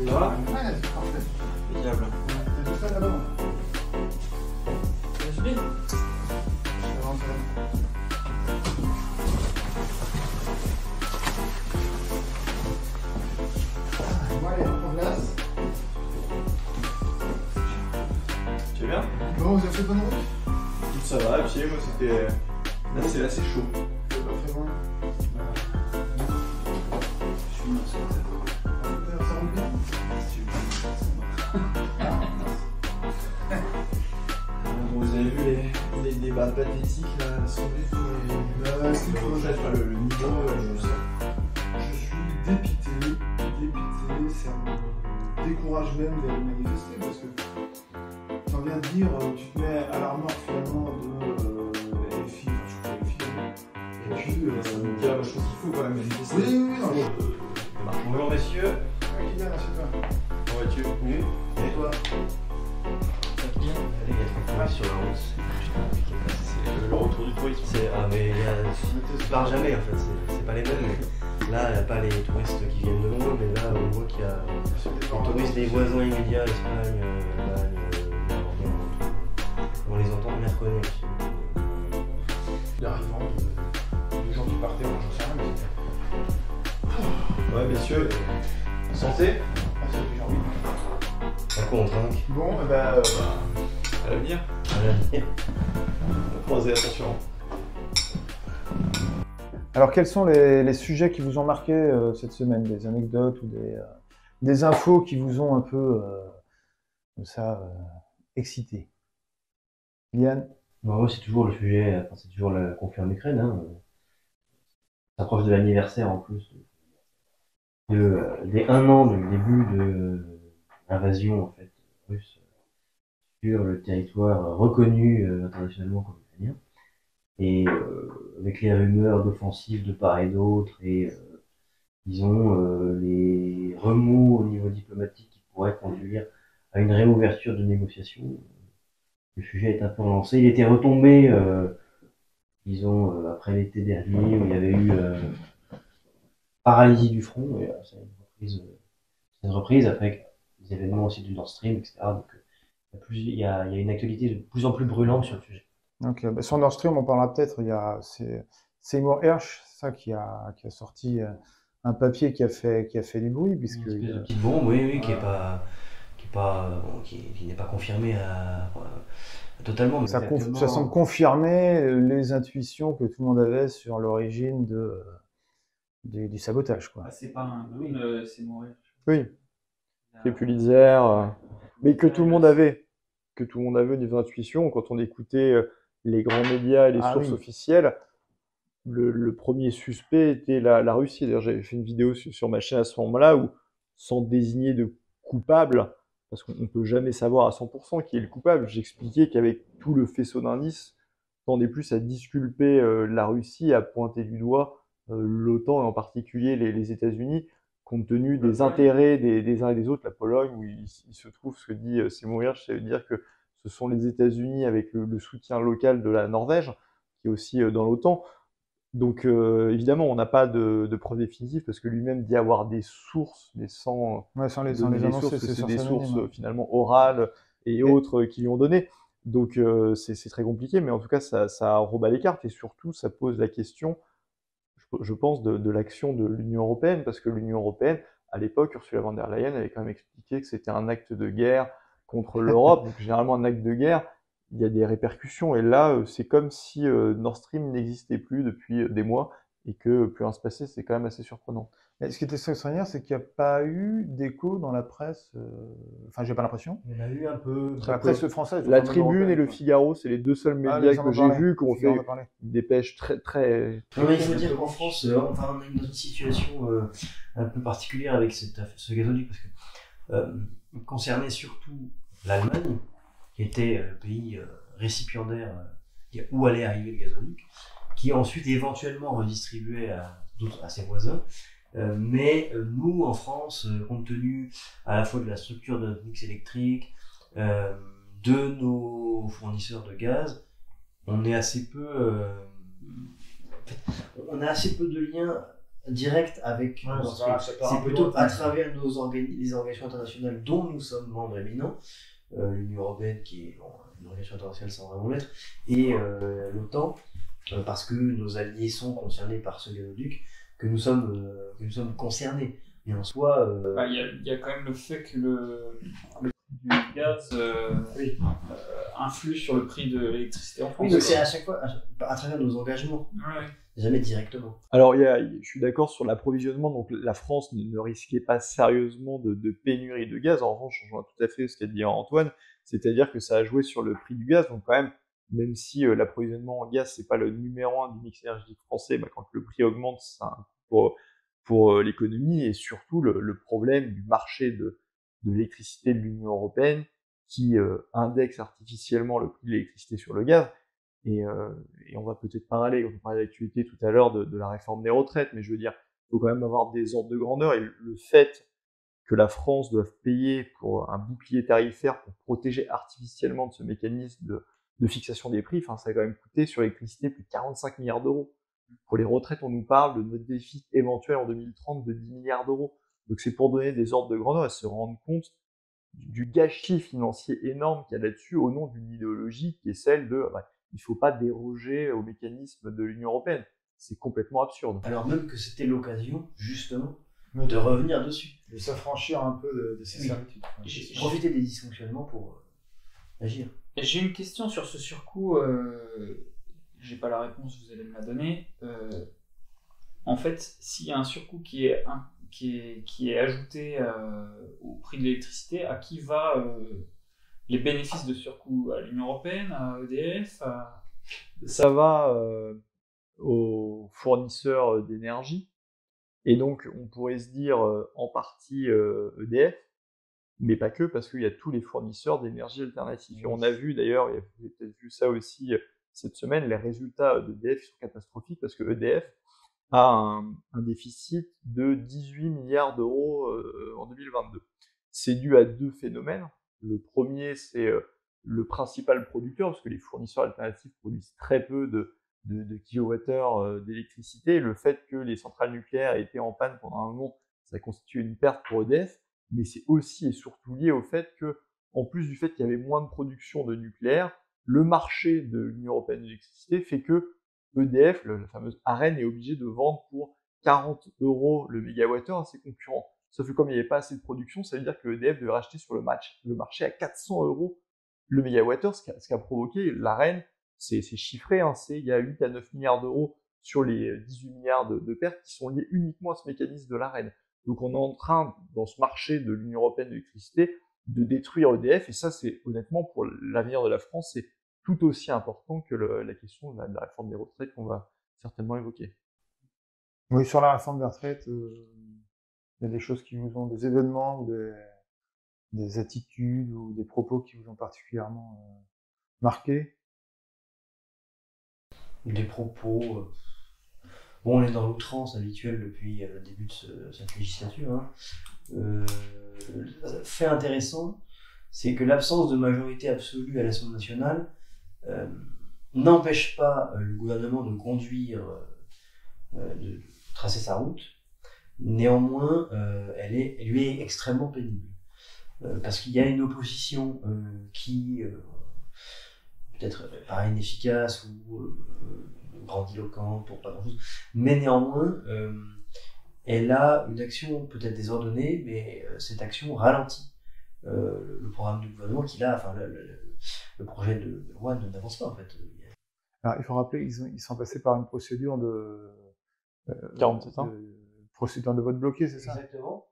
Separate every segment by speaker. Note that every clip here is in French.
Speaker 1: Ça va?
Speaker 2: Ouais, c'est parfait.
Speaker 1: Impeccable.
Speaker 2: T'es tout seul là-bas?
Speaker 1: Ça suffit?
Speaker 2: Avance, bon, allez, on place.
Speaker 1: Tu vas bien?
Speaker 2: Bon, vous avez fait bonne route?
Speaker 1: Ça va, pied, moi c'était. Là c'est assez chaud.
Speaker 2: C'est pas très loin.
Speaker 1: Je suis mince.
Speaker 2: Ça roule bien?
Speaker 1: Vous avez vu les débats pathétiques là, soulevés sur le niveau, je sais.
Speaker 2: Je suis dépité, ça me décourage même d'aller manifester parce que t'en viens de dire, tu te mets à la remorque finalement de LFI, je crois LFI, et puis
Speaker 1: Ça veut dire, je pense qu'il faut quand même manifester.
Speaker 2: oui, non,
Speaker 1: Bonjour messieurs.
Speaker 2: qui vient là, c'est toi.
Speaker 1: Comment vas-tu? Oui.
Speaker 2: Et toi?
Speaker 3: Bien. Il y a trop de touristes sur la route.
Speaker 1: C'est le retour du tourisme.
Speaker 3: Ah mais ça part jamais en fait, c'est pas les mêmes. Mais là, il n'y a pas les touristes qui viennent de loin, mais là on voit qu'il y a les touristes des voisins immédiats, Espagne, Allemagne, on les entend, on les reconnaît aussi.
Speaker 2: L'arrivant de gens qui partaient, moi j'en sais rien, mais
Speaker 1: Ouais messieurs, santé.
Speaker 2: ah, c'est déjà envie.
Speaker 3: À quoi on trinque?
Speaker 2: Bon,
Speaker 1: À l'avenir.
Speaker 3: À l'avenir.
Speaker 1: Croisez, attention.
Speaker 2: alors, quels sont les sujets qui vous ont marqué cette semaine? Des anecdotes ou des infos qui vous ont un peu comme ça excité? Yann?
Speaker 3: Moi c'est toujours le sujet, enfin, c'est toujours le conflit en Ukraine. Hein. Ça approche de l'anniversaire en plus. Des 1 an du début de l'invasion en fait, russe sur le territoire reconnu internationalement comme ukrainien. Et avec les rumeurs d'offensives de part et d'autre et disons les remous au niveau diplomatique qui pourraient conduire à une réouverture de négociations, le sujet est un peu relancé. Il était retombé, disons, après l'été dernier où il y avait eu paralysie du front, et c'est une reprise après des événements aussi du Nord Stream, etc. Donc il y a une actualité de plus en plus brûlante sur le sujet.
Speaker 2: Donc, sur Nord Stream, on parlera peut-être. C'est Seymour Hersh, ça, qui a sorti un papier qui a fait du bruit, puisque
Speaker 3: Une espèce de petite bombe, oui, qui n'est pas confirmée totalement. Mais
Speaker 2: ça semble confirmer les intuitions que tout le monde avait sur l'origine du sabotage, quoi.
Speaker 1: Ah, c'est pas un clown, c'est mourir.
Speaker 4: Oui, c'est Pulitzer, mais que tout le monde avait au niveau d'intuition. Quand on écoutait les grands médias et les sources officielles, le premier suspect était la Russie. D'ailleurs, j'avais fait une vidéo sur ma chaîne à ce moment-là où, sans désigner de coupable, parce qu'on ne peut jamais savoir à 100% qui est le coupable, j'expliquais qu'avec tout le faisceau d'indices, on tendait plus à disculper la Russie, à pointer du doigt l'OTAN et en particulier les États-Unis, compte tenu des intérêts des uns et des autres. La Pologne, où il se trouve, ce que dit Seymour Hersh, ça veut dire que ce sont les États-Unis avec le soutien local de la Norvège, qui est aussi dans l'OTAN. Donc évidemment, on n'a pas de preuves définitives, parce que lui-même dit avoir des sources, mais sans
Speaker 2: les annoncer,
Speaker 4: c'est des sources finalement orales et autres qui lui ont donné. Donc c'est très compliqué, mais en tout cas, ça rebat les cartes, et surtout, ça pose la question, je pense, de l'action de l'Union européenne, parce que l'Union européenne, à l'époque, Ursula von der Leyen avait quand même expliqué que c'était un acte de guerre contre l'Europe. Donc généralement, un acte de guerre, il y a des répercussions, et là, c'est comme si Nord Stream n'existait plus depuis des mois, et que plus rien se passait. C'est quand même assez surprenant.
Speaker 2: Mais ce qui était extraordinaire, c'est qu'il n'y a pas eu d'écho dans la presse. Enfin, j'ai pas l'impression.
Speaker 3: Il y en a eu un peu.
Speaker 2: La presse française.
Speaker 4: La Tribune et le Figaro, c'est les deux seuls médias que j'ai vus qui ont fait une dépêche très.
Speaker 3: Non, mais il faut dire qu'en France, on est dans une situation un peu particulière avec ce gazoduc, parce que concernait surtout l'Allemagne, qui était le pays récipiendaire où allait arriver le gazoduc, qui ensuite éventuellement redistribuait à ses voisins. Mais nous, en France, compte tenu à la fois de la structure de notre mix électrique, de nos fournisseurs de gaz, on est assez peu, on a assez peu de liens direct avec
Speaker 2: Ouais,
Speaker 3: Nord
Speaker 2: ça
Speaker 3: Stream.
Speaker 2: part un
Speaker 3: C'est
Speaker 2: peu
Speaker 3: plutôt
Speaker 2: loin.
Speaker 3: à travers les organisations internationales dont nous sommes membres éminents, l'Union Européenne qui est une organisation internationale sans vraiment l'être, et l'OTAN, parce que nos alliés sont concernés par ce gazoduc, que nous sommes concernés. Mais en soi...
Speaker 5: Il y a quand même le fait que le prix du gaz influe sur le prix de l'électricité en France.
Speaker 3: Oui, donc c'est à chaque fois à travers nos engagements,
Speaker 5: Ouais.
Speaker 3: jamais directement.
Speaker 4: Alors, je suis d'accord sur l'approvisionnement. Donc, la France ne risquait pas sérieusement de pénurie de gaz. En revanche, je rejoins tout à fait ce qu'a dit Antoine, c'est-à-dire que ça a joué sur le prix du gaz. Donc, quand même si l'approvisionnement en gaz, c'est pas le numéro 1 du mix énergétique français, quand le prix augmente, c'est un coût pour l'économie, et surtout le problème du marché de l'électricité de l'Union européenne qui indexe artificiellement le prix de l'électricité sur le gaz. Et on va peut-être parler d'actualité tout à l'heure de la réforme des retraites, mais je veux dire, il faut quand même avoir des ordres de grandeur, et le fait que la France doive payer pour un bouclier tarifaire pour protéger artificiellement de ce mécanisme de fixation des prix, ça a quand même coûté sur l'électricité plus de 45 milliards d'euros. Pour les retraites, on nous parle de notre déficit éventuel en 2030 de 10 milliards d'euros. Donc c'est pour donner des ordres de grandeur et se rendre compte du gâchis financier énorme qu'il y a là-dessus au nom d'une idéologie qui est celle de il ne faut pas déroger au mécanisme de l'Union européenne. C'est complètement absurde.
Speaker 3: Alors même que c'était l'occasion, justement, de revenir dessus.
Speaker 2: De s'affranchir un peu de ces servitudes.
Speaker 3: J'ai profité des dysfonctionnements pour agir.
Speaker 5: J'ai une question sur ce surcoût. J'ai pas la réponse, vous allez me la donner. En fait, s'il y a un surcoût qui est ajouté au prix de l'électricité, à qui va les bénéfices de surcoût? À l'Union européenne, à EDF,
Speaker 4: Ça va aux fournisseurs d'énergie, et donc on pourrait se dire en partie EDF, mais pas que, parce qu'il y a tous les fournisseurs d'énergie alternative. Et on a vu d'ailleurs, vous avez peut-être vu ça aussi cette semaine, les résultats d'EDF sont catastrophiques, parce que EDF a un déficit de 18 milliards d'euros en 2022. C'est dû à deux phénomènes. Le premier, c'est le principal producteur, parce que les fournisseurs alternatifs produisent très peu de kilowattheures d'électricité. Le fait que les centrales nucléaires aient été en panne pendant un moment, ça constitue une perte pour EDF, mais c'est aussi et surtout lié au fait que, en plus du fait qu'il y avait moins de production de nucléaire, le marché de l'Union européenne de l'électricité fait que EDF, la fameuse ARENH, est obligé de vendre pour 40 € le mégawattheure à ses concurrents. Sauf que comme il n'y avait pas assez de production, ça veut dire que EDF devait racheter sur le marché à 400 € le mégawattheure, ce qui a provoqué l'ARENH, c'est chiffré, il y a 8 à 9 milliards d'euros sur les 18 milliards de pertes qui sont liées uniquement à ce mécanisme de l'ARENH. Donc on est en train, dans ce marché de l'Union européenne de l'électricité, de détruire EDF, et ça, c'est honnêtement, pour l'avenir de la France, c'est tout aussi important que la question de la réforme des retraites qu'on va certainement évoquer.
Speaker 2: Oui, sur la réforme des retraites, il y a des choses qui vous ont, des événements ou des attitudes ou des propos qui vous ont particulièrement marqué?
Speaker 3: Des propos... Bon, on est dans l'outrance habituelle depuis le début de cette législature. Fait intéressant, c'est que l'absence de majorité absolue à l'Assemblée nationale n'empêche pas le gouvernement de conduire, de tracer sa route. Néanmoins, elle lui est extrêmement pénible. Parce qu'il y a une opposition qui peut-être paraît inefficace ou grandiloquente pour pas grand-chose, mais néanmoins, elle a une action peut-être désordonnée, mais cette action ralentit le programme du gouvernement le projet de loi n'avance pas en fait.
Speaker 2: Alors, il faut rappeler qu'ils sont passés par une procédure de
Speaker 4: 47 ans.
Speaker 2: Procédure de vote bloqué, c'est ça?
Speaker 3: Exactement.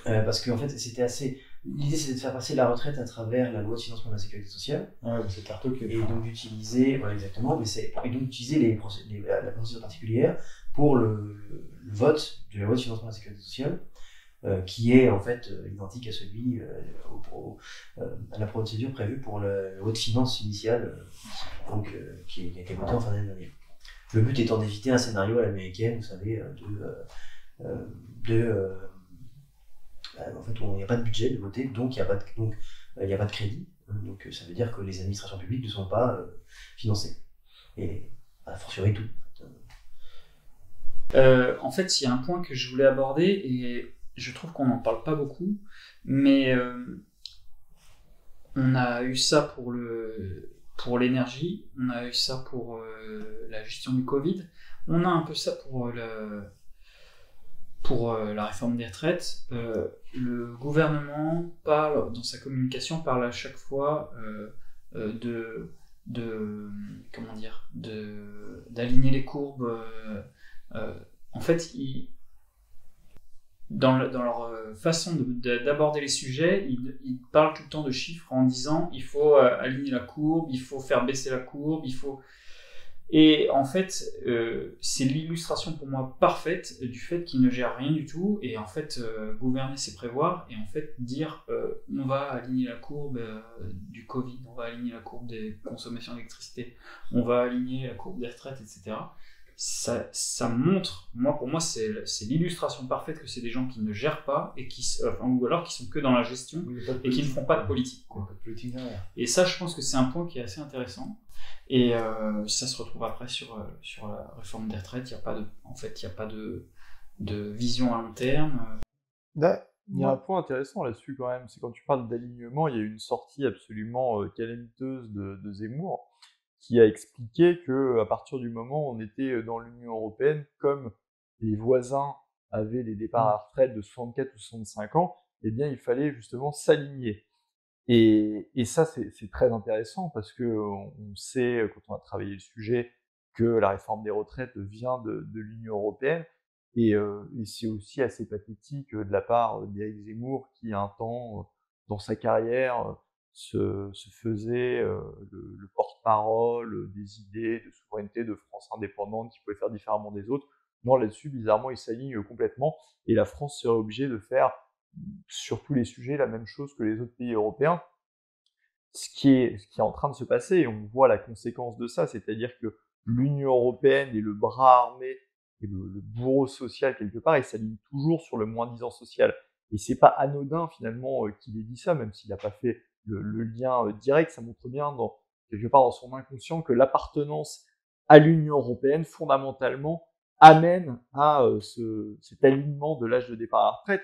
Speaker 3: Parce qu'en fait, c'était assez. L'idée, c'était de faire passer la retraite à travers la loi de financement de la sécurité sociale.
Speaker 2: Ouais, c'est cartoqué.
Speaker 3: Et donc d'utiliser, voilà, exactement, et donc d'utiliser la procédure particulière pour le vote de la loi de financement de la sécurité sociale, qui est en fait identique à celui à la procédure prévue pour la loi de finances initiale, qui a été votée en fin d'année dernière. Le but étant d'éviter un scénario à l'américaine, vous savez, en fait, il n'y a pas de budget de voter, donc il n'y a pas de crédit. Donc ça veut dire que les administrations publiques ne sont pas financées. Et a fortiori tout.
Speaker 5: En fait, il y a un point que je voulais aborder et je trouve qu'on n'en parle pas beaucoup, mais on a eu ça pour l'énergie, on a eu ça pour la gestion du Covid, on a un peu ça pour la réforme des retraites. Le gouvernement parle, dans sa communication, parle à chaque fois comment dire, d'aligner les courbes. En fait, dans leur façon d'aborder les sujets, ils parlent tout le temps de chiffres en disant il faut aligner la courbe, il faut faire baisser la courbe, il faut... Et en fait, c'est l'illustration pour moi parfaite du fait qu'ils ne gèrent rien du tout. Et en fait, gouverner, c'est prévoir. Et en fait, dire on va aligner la courbe du Covid, on va aligner la courbe des consommations d'électricité, on va aligner la courbe des retraites, etc. Ça montre, pour moi, c'est l'illustration parfaite que c'est des gens qui ne gèrent pas et ou alors qui sont que dans la gestion et qui ne font pas de politique. Quoi. Et ça, je pense que c'est un point qui est assez intéressant. Et ça se retrouve après sur la réforme des retraites. Il n'y a pas de vision à long terme.
Speaker 4: Il y a un point intéressant là-dessus quand même, c'est quand tu parles d'alignement, il y a eu une sortie absolument calamiteuse de Zemmour qui a expliqué que à partir du moment où on était dans l'Union européenne, comme les voisins avaient les départs à la retraite de 64 ou 65 ans, eh bien il fallait justement s'aligner. Et ça, c'est très intéressant parce que on sait, quand on a travaillé le sujet, que la réforme des retraites vient de l'Union européenne. Et c'est aussi assez pathétique de la part d'Éric Zemmour qui, un temps, dans sa carrière, se faisait le porte-parole des idées de souveraineté, de France indépendante qui pouvait faire différemment des autres. Non, là-dessus, bizarrement, il s'aligne complètement. Et la France serait obligée de faire, sur tous les sujets, la même chose que les autres pays européens. Ce qui est en train de se passer, et on voit la conséquence de ça, c'est-à-dire que l'Union européenne est le bras armé et le bourreau social quelque part, il s'aligne toujours sur le moins-disant social. Et c'est pas anodin finalement qu'il ait dit ça, même s'il n'a pas fait le lien direct, ça montre bien quelque part dans son inconscient que l'appartenance à l'Union européenne fondamentalement amène à cet alignement de l'âge de départ à la retraite.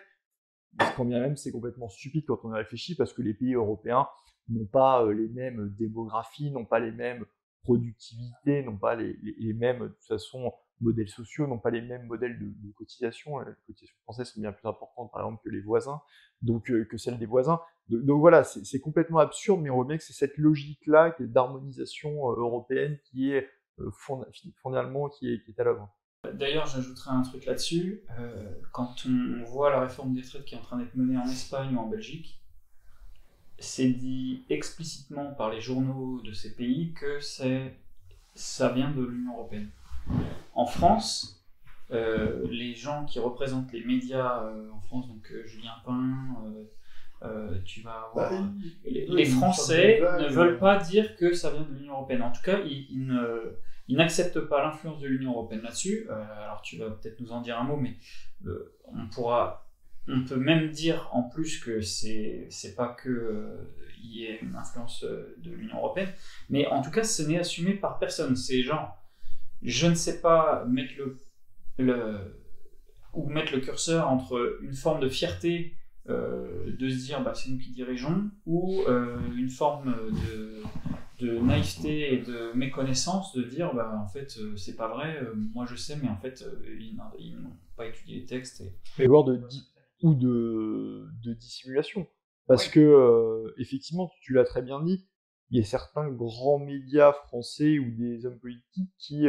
Speaker 4: Quand bien même c'est complètement stupide quand on y réfléchit parce que les pays européens n'ont pas les mêmes démographies, n'ont pas les mêmes productivités, n'ont pas les mêmes, de toute façon, modèles sociaux, n'ont pas les mêmes modèles de cotisation. Les cotisations françaises sont bien plus importantes, par exemple, que les voisins, donc que celles des voisins. Donc voilà, c'est complètement absurde, mais on voit bien que c'est cette logique-là d'harmonisation européenne qui est fondamentalement qui est à l'œuvre.
Speaker 5: D'ailleurs, j'ajouterai un truc là-dessus. Quand on voit la réforme des retraites qui est en train d'être menée en Espagne ou en Belgique, c'est dit explicitement par les journaux de ces pays que ça vient de l'Union européenne. En France, les gens qui représentent les médias en France, donc Julien Pain, tu vas avoir... les Français ne veulent pas dire que ça vient de l'Union européenne. En tout cas, ils n'acceptent pas l'influence de l'Union européenne là-dessus. Alors tu vas peut-être nous en dire un mot, mais on peut même dire en plus que c'est pas que y ait une influence de l'Union européenne, mais en tout cas ce n'est assumé par personne. C'est genre, je ne sais pas mettre le curseur entre une forme de fierté de se dire c'est nous qui dirigeons, ou une forme de naïveté et de méconnaissance de dire en fait c'est pas vrai, moi je sais, mais en fait ils n'ont pas étudié les textes.
Speaker 4: Mais voire de dissimulation. Parce que, effectivement, tu l'as très bien dit, il y a certains grands médias français ou des hommes politiques qui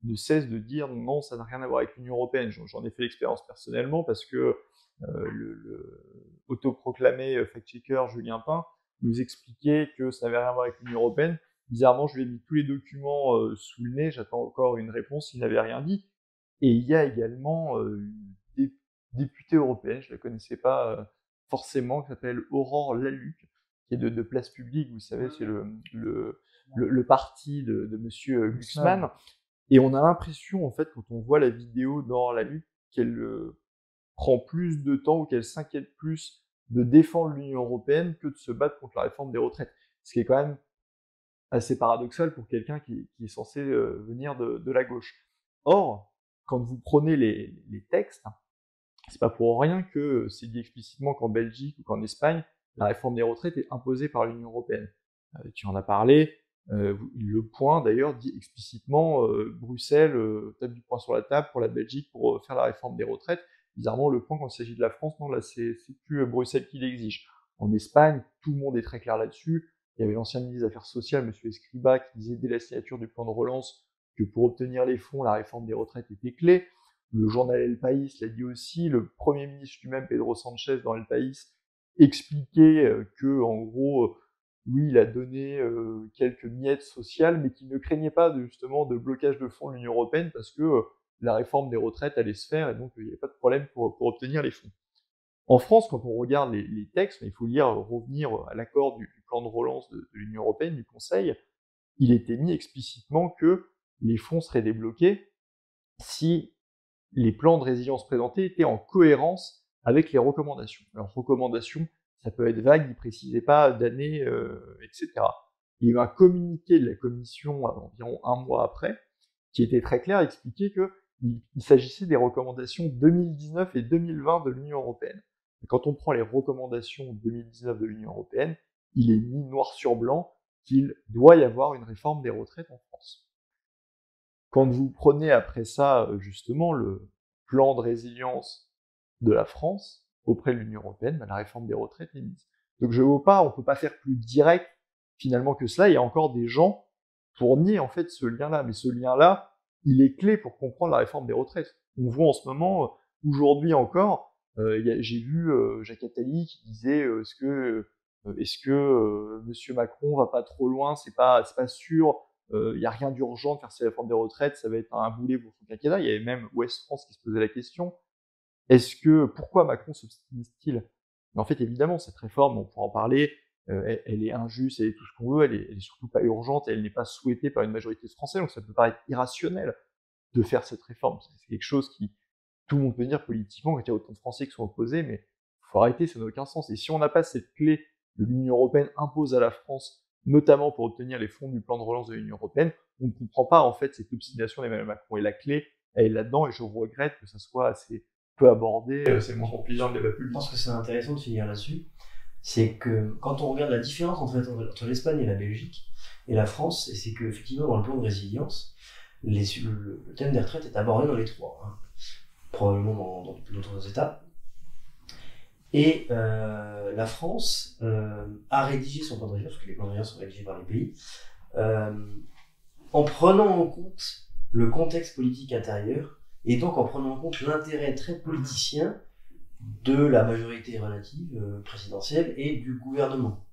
Speaker 4: ne cessent de dire non, ça n'a rien à voir avec l'Union européenne. J'en ai fait l'expérience personnellement parce que le autoproclamé fact-checker Julien Pain nous expliquait que ça n'avait rien à voir avec l'Union européenne. Bizarrement, je lui ai mis tous les documents sous le nez, j'attends encore une réponse, il n'avait rien dit. Et il y a également une députée européenne, je ne la connaissais pas forcément, qui s'appelle Aurore Laluc, qui est de Place Publique, vous savez, c'est le parti de monsieur Glucksmann. Et on a l'impression, en fait, quand on voit la vidéo d'Aurore Laluc, qu'elle prend plus de temps ou qu'elle s'inquiète plus de défendre l'Union européenne que de se battre contre la réforme des retraites. Ce qui est quand même assez paradoxal pour quelqu'un qui est censé venir de la gauche. Or, quand vous prenez les textes, c'est pas pour rien que c'est dit explicitement qu'en Belgique ou qu'en Espagne, la réforme des retraites est imposée par l'Union européenne. Tu en as parlé, le point d'ailleurs dit explicitement Bruxelles tape du poing sur la table pour la Belgique pour faire la réforme des retraites. Bizarrement, le point quand il s'agit de la France, non, là c'est plus Bruxelles qui l'exige. En Espagne, tout le monde est très clair là-dessus. Il y avait l'ancien ministre des Affaires sociales, M. Escribá, qui disait dès la signature du plan de relance que pour obtenir les fonds, la réforme des retraites était clé. Le journal El País l'a dit aussi, le Premier ministre lui-même, Pedro Sanchez, dans El País, expliquait que, en gros, lui, il a donné quelques miettes sociales, mais qu'il ne craignait pas justement de blocage de fonds de l'Union européenne parce que la réforme des retraites allait se faire et donc il n'y avait pas de problème pour obtenir les fonds. En France, quand on regarde les textes, il faut revenir à l'accord du plan de relance de l'Union européenne, du Conseil, il était mis explicitement que les fonds seraient débloqués si les plans de résilience présentés étaient en cohérence avec les recommandations. Alors, recommandations, ça peut être vague, il ne précisait pas d'année, etc. Il y a eu un communiqué de la Commission environ un mois après, qui était très clair, expliquait qu'il s'agissait des recommandations 2019 et 2020 de l'Union européenne. Et quand on prend les recommandations 2019 de l'Union européenne, il est mis noir sur blanc qu'il doit y avoir une réforme des retraites en France. Quand vous prenez après ça, justement, le plan de résilience de la France auprès de l'Union européenne, la réforme des retraites est mise. Donc je ne vois pas, on ne peut pas faire plus direct finalement que cela. Il y a encore des gens pour nier en fait ce lien-là, mais ce lien-là, il est clé pour comprendre la réforme des retraites. On voit en ce moment, aujourd'hui encore, j'ai vu Jacques Attali qui disait est-ce que Monsieur Macron va pas trop loin, c'est pas sûr. Il n'y a rien d'urgent de faire cette réforme des retraites, ça va être un boulet pour son quinquennat. Il y avait même Ouest France qui se posait la question. Pourquoi Macron s'obstine-t-il? Mais en fait, évidemment, cette réforme, on pourra en parler, elle est injuste, elle est tout ce qu'on veut, elle est surtout pas urgente, elle n'est pas souhaitée par une majorité de Français, donc ça peut paraître irrationnel de faire cette réforme. C'est quelque chose qui, tout le monde peut dire politiquement, qu'il y a autant de Français qui sont opposés, mais il faut arrêter, ça n'a aucun sens. Et si on n'a pas cette clé que l'Union européenne impose à la France, notamment pour obtenir les fonds du plan de relance de l'Union européenne, on ne comprend pas en fait cette obstination d'Emmanuel Macron. Et la clé, elle est là-dedans, et je regrette que ça soit assez peu abordé. C'est mon conclusion de débat public.
Speaker 3: Je pense que c'est intéressant de finir là-dessus. C'est que quand on regarde la différence entre l'Espagne et la Belgique et la France, c'est qu'effectivement dans le plan de résilience, le thème des retraites est abordé dans les trois, hein. Probablement dans d'autres États. Et la France a rédigé son plan de résilience, parce que les plans de résilience sont rédigés par les pays, en prenant en compte le contexte politique intérieur, et donc en prenant en compte l'intérêt très politicien de la majorité relative présidentielle et du gouvernement.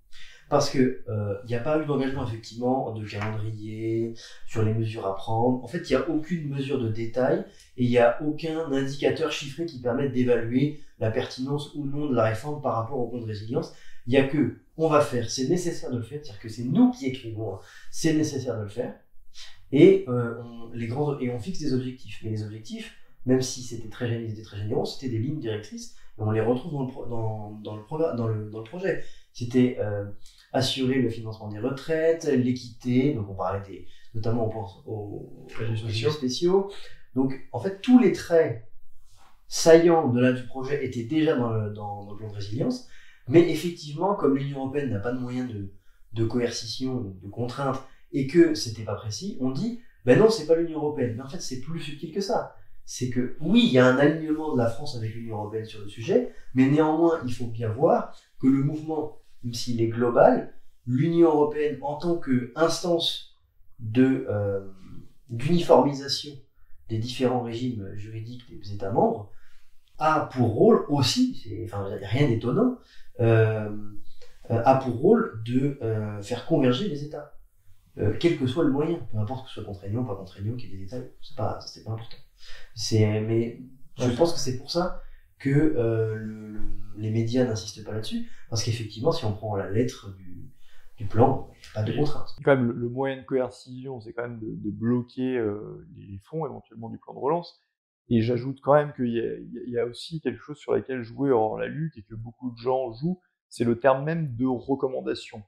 Speaker 3: Parce que il n'y a pas eu d'engagement effectivement de calendrier sur les mesures à prendre. En fait, il n'y a aucune mesure de détail et il n'y a aucun indicateur chiffré qui permette d'évaluer la pertinence ou non de la réforme par rapport au plan de résilience. Il n'y a que on va faire, c'est nécessaire de le faire, c'est-à-dire que c'est nous qui écrivons, hein, c'est nécessaire de le faire. Et on fixe des objectifs. Mais les objectifs, même si c'était très généreux, c'était des lignes directrices. Et on les retrouve dans le projet. C'était assurer le financement des retraites, l'équité, donc on parlait notamment on pense aux régimes spéciaux. Donc en fait tous les traits saillants du projet étaient déjà dans le plan de résilience, mais effectivement comme l'Union européenne n'a pas de moyens de coercition, de contrainte, et que c'était pas précis, on dit ben non, c'est pas l'Union européenne. Mais en fait c'est plus subtil que ça. C'est que oui, il y a un alignement de la France avec l'Union européenne sur le sujet, mais néanmoins il faut bien voir que le mouvement, même s'il est global, l'Union européenne en tant qu'instance d'uniformisation des différents régimes juridiques des États membres a pour rôle aussi, rien d'étonnant, a pour rôle de faire converger les États, quel que soit le moyen, peu importe que ce soit contraignant ou pas contraignant, qu'il y ait des détails, c'est pas important. Mais je pense que c'est pour ça que les médias n'insistent pas là-dessus, parce qu'effectivement, si on prend la lettre du plan, il n'y a pas de contrainte.
Speaker 4: Quand même, le moyen de coercition, c'est quand même de bloquer les fonds éventuellement du plan de relance. Et j'ajoute quand même qu'il y a aussi quelque chose sur laquelle jouer en la lutte et que beaucoup de gens jouent, c'est le terme même de recommandation.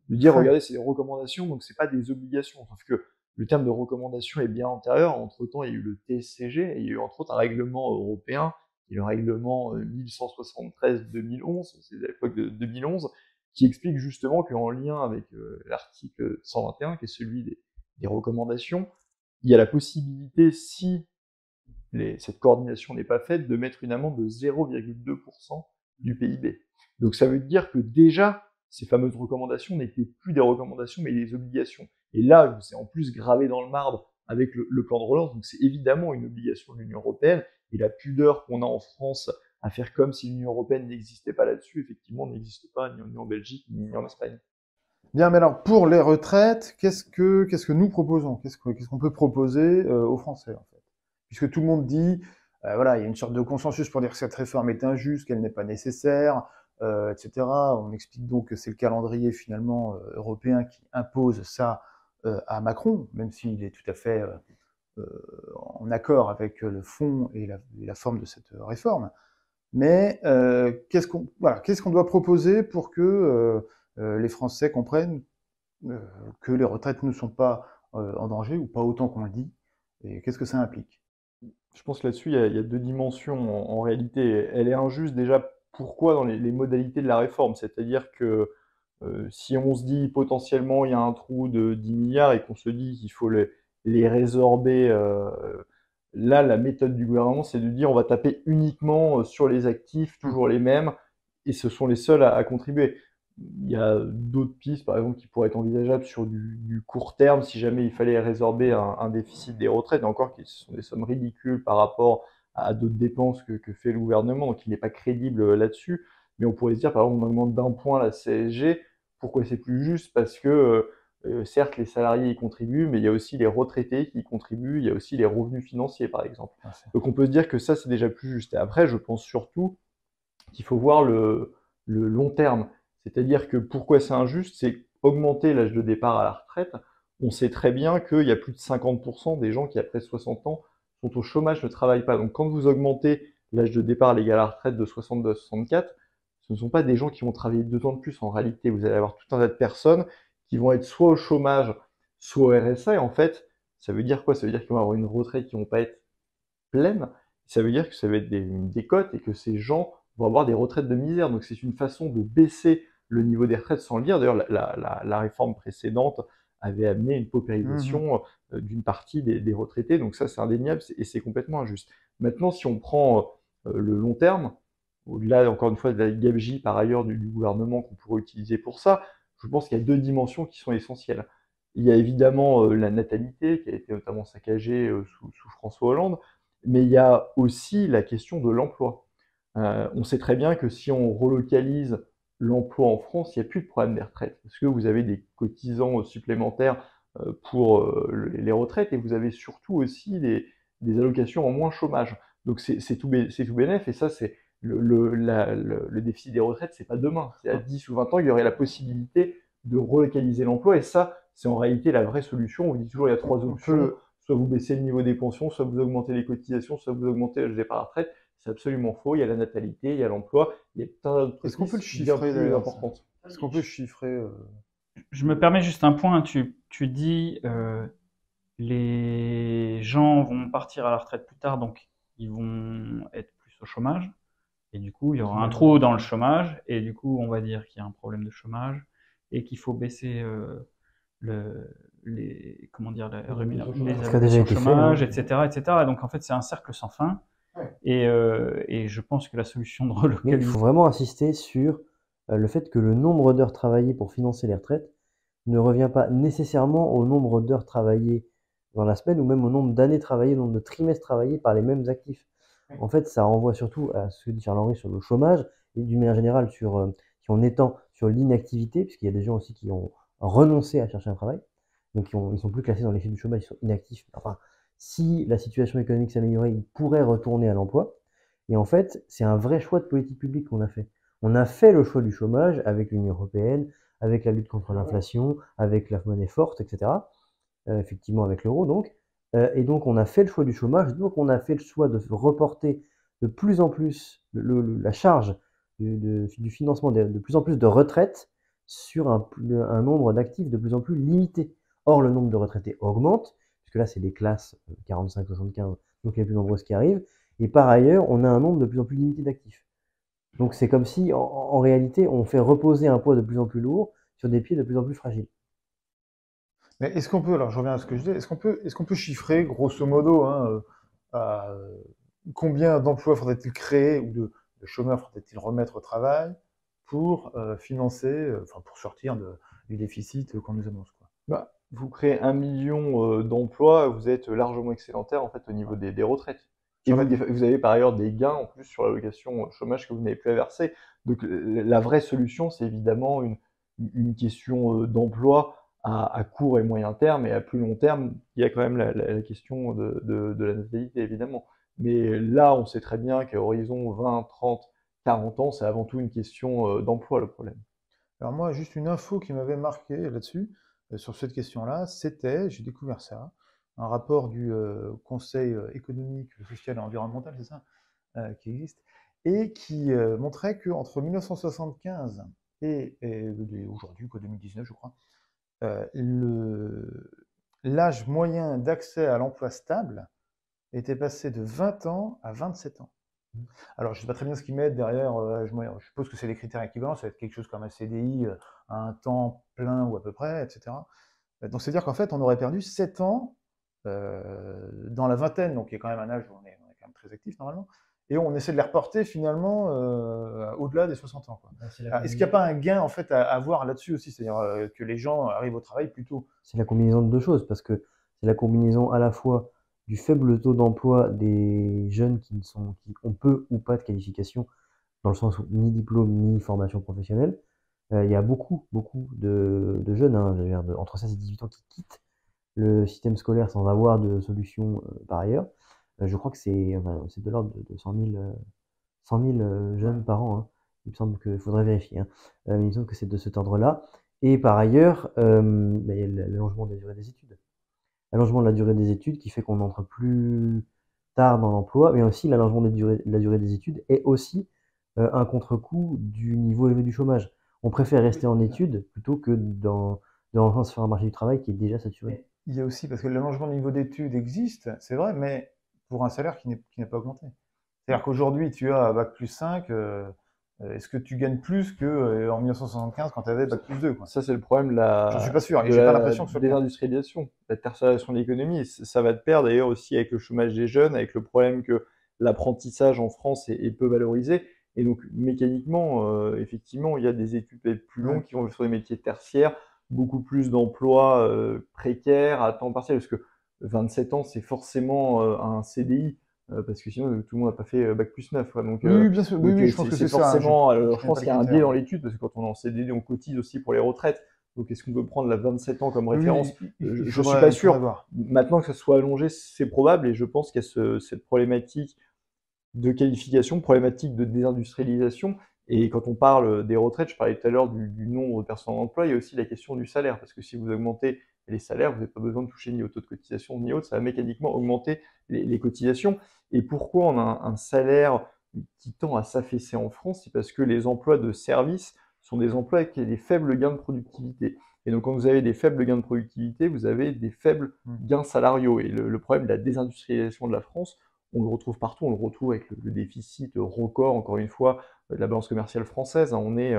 Speaker 4: De dire, regardez, c'est des recommandations, donc c'est pas des obligations. Sauf que le terme de recommandation est bien antérieur. Entre-temps, il y a eu le TSCG, et il y a eu entre autres un règlement européen, qui est le règlement 1173-2011, c'est l'époque de 2011, qui explique justement qu'en lien avec l'article 121, qui est celui des recommandations, il y a la possibilité, si cette coordination n'est pas faite, de mettre une amende de 0,2% du PIB. Donc ça veut dire que déjà, ces fameuses recommandations n'étaient plus des recommandations, mais des obligations. Et là, c'est en plus gravé dans le marbre avec le plan de relance, donc c'est évidemment une obligation de l'Union européenne, et la pudeur qu'on a en France à faire comme si l'Union européenne n'existait pas là-dessus, effectivement, n'existe pas ni en Belgique, ni en Espagne.
Speaker 2: Bien, mais alors, pour les retraites, qu'est-ce que nous proposons? Qu'est-ce qu'on peut proposer aux Français, en fait? Puisque tout le monde dit, voilà, il y a une sorte de consensus pour dire que cette réforme est injuste, qu'elle n'est pas nécessaire, etc. On explique donc que c'est le calendrier, finalement, européen qui impose ça à Macron, même s'il est tout à fait en accord avec le fond et la forme de cette réforme. Mais qu'est-ce qu'on doit proposer pour que les Français comprennent que les retraites ne sont pas en danger, ou pas autant qu'on le dit, et qu'est-ce que ça implique?
Speaker 4: Je pense que là-dessus, il y a deux dimensions en réalité. Elle est injuste déjà, pourquoi dans les modalités de la réforme? C'est-à-dire que si on se dit potentiellement il y a un trou de 10 milliards et qu'on se dit qu'il faut les résorber, là, la méthode du gouvernement, c'est de dire on va taper uniquement sur les actifs, toujours les mêmes, et ce sont les seuls à contribuer. Il y a d'autres pistes, par exemple, qui pourraient être envisageables sur du court terme, si jamais il fallait résorber un déficit des retraites, et encore, qui sont des sommes ridicules par rapport à d'autres dépenses que fait le gouvernement, donc il n'est pas crédible là-dessus. Mais on pourrait se dire, par exemple, on augmente d'1 point la CSG. Pourquoi c'est plus juste? Parce que, certes, les salariés y contribuent, mais il y a aussi les retraités qui y contribuent, il y a aussi les revenus financiers, par exemple. Donc on peut se dire que ça, c'est déjà plus juste. Et après, je pense surtout qu'il faut voir le long terme. C'est-à-dire que pourquoi c'est injuste, c'est augmenter l'âge de départ à la retraite. On sait très bien qu'il y a plus de 50% des gens qui, après 60 ans, sont au chômage, ne travaillent pas. Donc quand vous augmentez l'âge de départ légal à la retraite de 62 à 64, ce ne sont pas des gens qui vont travailler 2 ans de plus. En réalité, vous allez avoir tout un tas de personnes qui vont être soit au chômage, soit au RSA. Et en fait, ça veut dire quoi? Ça veut dire qu'ils vont avoir une retraite qui ne vont pas être pleine. Ça veut dire que ça va être une décote et que ces gens vont avoir des retraites de misère. Donc c'est une façon de baisser le niveau des retraites sans le dire. D'ailleurs, la réforme précédente avait amené une paupérisation d'une partie des retraités. Donc ça, c'est indéniable et c'est complètement injuste. Maintenant, si on prend le long terme, au-delà, encore une fois, de la gabegie par ailleurs du gouvernement qu'on pourrait utiliser pour ça, je pense qu'il y a deux dimensions qui sont essentielles. Il y a évidemment la natalité, qui a été notamment saccagée sous François Hollande, mais il y a aussi la question de l'emploi. On sait très bien que si on relocalise l'emploi en France, il n'y a plus de problème des retraites, parce que vous avez des cotisants supplémentaires pour les retraites, et vous avez surtout aussi des allocations en moins chômage. Donc c'est tout bénef, et ça, c'est le déficit des retraites, c'est pas demain, c'est à 10 ou 20 ans, il y aurait la possibilité de relocaliser l'emploi, et ça, c'est en réalité la vraie solution. On dit toujours il y a trois options, soit vous baissez le niveau des pensions, soit vous augmentez les cotisations, soit vous augmentez l'âge de départ à la retraite. C'est absolument faux, il y a la natalité, il y a l'emploi, il y a plein d'autres
Speaker 2: Est-ce qu'on peut le
Speaker 4: choses bien
Speaker 2: chiffrer
Speaker 4: plus
Speaker 2: d'ailleurs,
Speaker 4: importantes.
Speaker 2: Est-ce qu'on peut chiffrer
Speaker 5: Je me permets juste un point, tu dis les gens vont partir à la retraite plus tard, donc ils vont être plus au chômage, et du coup il y aura un trou dans le chômage, et du coup on va dire qu'il y a un problème de chômage, et qu'il faut baisser les rémunérations, les allocations chômage, etc., etc. Et donc en fait c'est un cercle sans fin, et je pense que la solution de relocalisation...
Speaker 3: Mais il faut vraiment insister sur le fait que le nombre d'heures travaillées pour financer les retraites ne revient pas nécessairement au nombre d'heures travaillées dans la semaine, ou même au nombre d'années travaillées, au nombre de trimestres travaillés par les mêmes actifs. En fait, ça renvoie surtout à ce que dit Charles-Henri sur le chômage, et d'une manière générale sur, si on étend sur l'inactivité, puisqu'il y a des gens aussi qui ont renoncé à chercher un travail, donc ils ne sont plus classés dans les fiches du chômage, ils sont inactifs. Enfin, si la situation économique s'améliorait, ils pourraient retourner à l'emploi. Et en fait, c'est un vrai choix de politique publique qu'on a fait. On a fait le choix du chômage avec l'Union européenne, avec la lutte contre l'inflation, avec la monnaie forte, etc. Effectivement avec l'euro donc. Et donc on a fait le choix du chômage, donc on a fait le choix de reporter de plus en plus la charge du financement de plus en plus de retraites sur un nombre d'actifs de plus en plus limité. Or, le nombre de retraités augmente, puisque là, c'est les classes 45-75, donc les plus nombreuses qui arrivent. Et par ailleurs, on a un nombre de plus en plus limité d'actifs. Donc c'est comme si, en réalité, on fait reposer un poids de plus en plus lourd sur des pieds de plus en plus fragiles.
Speaker 2: Mais est-ce qu'on peut, alors je reviens à ce que je disais, est-ce qu'on peut chiffrer, grosso modo, hein, combien d'emplois faudrait-il créer ou de chômeurs faudrait-il remettre au travail pour financer, pour sortir du déficit qu'on nous annonce, quoi.
Speaker 4: Bah, vous créez 1 million d'emplois, vous êtes largement excédentaire en fait au niveau des retraites. Et vous avez par ailleurs des gains en plus sur l'allocation chômage que vous n'avez plus à verser. Donc la vraie solution, c'est évidemment une question d'emploi à court et moyen terme, et à plus long terme, il y a quand même la question de la natalité, évidemment. Mais là, on sait très bien qu'à horizon 20, 30, 40 ans, c'est avant tout une question d'emploi, le problème.
Speaker 2: Alors moi, juste une info qui m'avait marqué là-dessus, sur cette question-là, c'était, j'ai découvert ça, un rapport du Conseil économique, social et environnemental, c'est ça, qui existe, et qui montrait qu'entre 1975 et aujourd'hui, quoi, 2019, je crois, l'âge moyen d'accès à l'emploi stable était passé de 20 ans à 27 ans. Alors, je ne sais pas très bien ce qu'ils mettent derrière âge moyen. Je suppose que c'est des critères équivalents, ça va être quelque chose comme un CDI à un temps plein ou à peu près, etc. Donc, c'est-à-dire qu'en fait, on aurait perdu 7 ans dans la vingtaine, donc il y a quand même un âge où on est quand même très actif normalement, et on essaie de les reporter finalement au-delà des 60 ans, quoi. Est-ce qu'il n'y a pas un gain en fait à avoir là-dessus aussi, c'est-à-dire que les gens arrivent au travail plus tôt?
Speaker 3: C'est la combinaison de deux choses, parce que c'est la combinaison à la fois du faible taux d'emploi des jeunes qui ont peu ou pas de qualification, dans le sens où ni diplôme ni formation professionnelle. Il y a beaucoup de jeunes, hein, entre 16 et 18 ans, qui quittent le système scolaire sans avoir de solution par ailleurs. Je crois que c'est de l'ordre de 100 000 jeunes par an, hein. Il me semble qu'il faudrait vérifier, hein. Mais il me semble que c'est de cet ordre-là. Et par ailleurs, il y a l'allongement de la durée des études. L'allongement de la durée des études qui fait qu'on entre plus tard dans l'emploi, mais aussi l'allongement de la durée des études est aussi un contre-coup du niveau élevé du chômage. On préfère rester en études plutôt que de rentrer sur un marché du travail qui est déjà saturé.
Speaker 2: Il y a aussi, parce que l'allongement de niveau d'études existe, c'est vrai, mais pour un salaire qui n'est pas augmenté. C'est-à-dire qu'aujourd'hui, tu as Bac plus 5, est-ce que tu gagnes plus qu'en 1975 quand tu avais Bac plus 2, quoi?
Speaker 4: Ça, c'est le problème
Speaker 2: Je suis pas sûr, et j'ai pas l'impression que ce soit
Speaker 4: désindustrialisation, la tertiarisation de l'économie. Et ça va de pair d'ailleurs aussi avec le chômage des jeunes, avec le problème que l'apprentissage en France est peu valorisé. Et donc, mécaniquement, effectivement, il y a des études plus longues qui vont sur des métiers tertiaires, beaucoup plus d'emplois précaires à temps partiel, parce que 27 ans, c'est forcément un CDI. Parce que sinon, tout le monde n'a pas fait Bac plus 9. Quoi. Donc,
Speaker 2: oui, bien sûr, oui, je pense que c'est
Speaker 4: forcément,
Speaker 2: ça.
Speaker 4: je pense qu'il y a un biais dans l'étude, parce que quand on est en CDD, on cotise aussi pour les retraites. Donc, est-ce qu'on peut prendre la 27 ans comme référence? Je ne suis pas sûr. Maintenant que ça soit allongé, c'est probable, et je pense qu'il y a cette problématique de qualification, problématique de désindustrialisation. Et quand on parle des retraites, je parlais tout à l'heure du nombre de personnes en emploi, il y a aussi la question du salaire, parce que si vous augmentez les salaires, vous n'avez pas besoin de toucher ni au taux de cotisation ni autre, ça va mécaniquement augmenter les cotisations. Et pourquoi on a un salaire qui tend à s'affaisser en France? C'est parce que les emplois de service sont des emplois avec des faibles gains de productivité. Et donc quand vous avez des faibles gains de productivité, vous avez des faibles gains salariaux. Et le problème de la désindustrialisation de la France, on le retrouve partout, on le retrouve avec le déficit record, encore une fois, de la balance commerciale française. On est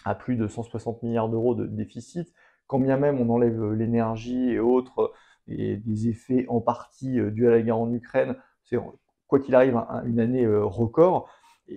Speaker 4: à plus de 160 milliards d'euros de déficit. Quand bien même on enlève l'énergie et autres, et des effets en partie dus à la guerre en Ukraine, c'est quoi qu'il arrive une année record.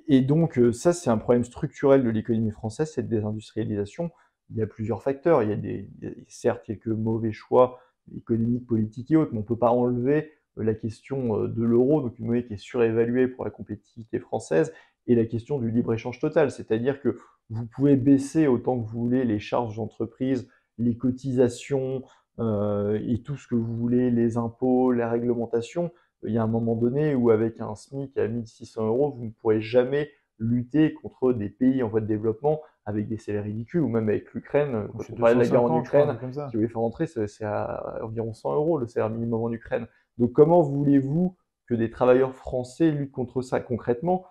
Speaker 4: Et donc ça, c'est un problème structurel de l'économie française, cette désindustrialisation. Il y a plusieurs facteurs. Il y a certes quelques mauvais choix économiques, politiques et autres, mais on ne peut pas enlever la question de l'euro, donc une monnaie qui est surévaluée pour la compétitivité française, et la question du libre-échange total, c'est-à-dire que vous pouvez baisser autant que vous voulez les charges d'entreprise, les cotisations et tout ce que vous voulez, les impôts, la réglementation. Il y a un moment donné où avec un SMIC à 1 600 €, vous ne pourrez jamais lutter contre des pays en voie de développement avec des salaires ridicules, ou même avec l'Ukraine. Quand on parlait de la guerre en Ukraine, qui voulait faire rentrer, c'est à environ 100 € le salaire minimum en Ukraine. Donc comment voulez-vous que des travailleurs français luttent contre ça concrètement?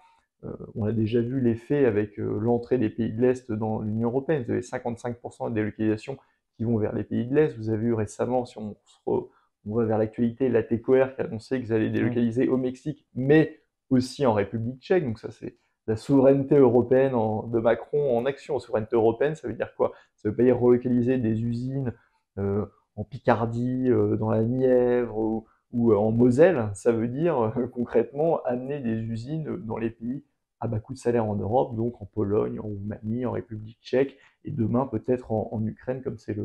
Speaker 4: On a déjà vu l'effet avec l'entrée des pays de l'Est dans l'Union européenne. Vous avez 55% de délocalisations qui vont vers les pays de l'Est. Vous avez eu récemment, si on va vers l'actualité, la TECOR qui a annoncé qu'ils allaient délocaliser au Mexique, mais aussi en République tchèque. Donc ça, c'est la souveraineté européenne de Macron en action. Souveraineté européenne, ça veut dire quoi? Ça veut pas dire relocaliser des usines en Picardie, dans la Nièvre ou en Moselle. Ça veut dire concrètement amener des usines dans les pays à bas coût de salaire en Europe, donc en Pologne, en Roumanie, en République tchèque, et demain peut-être en Ukraine, comme c'est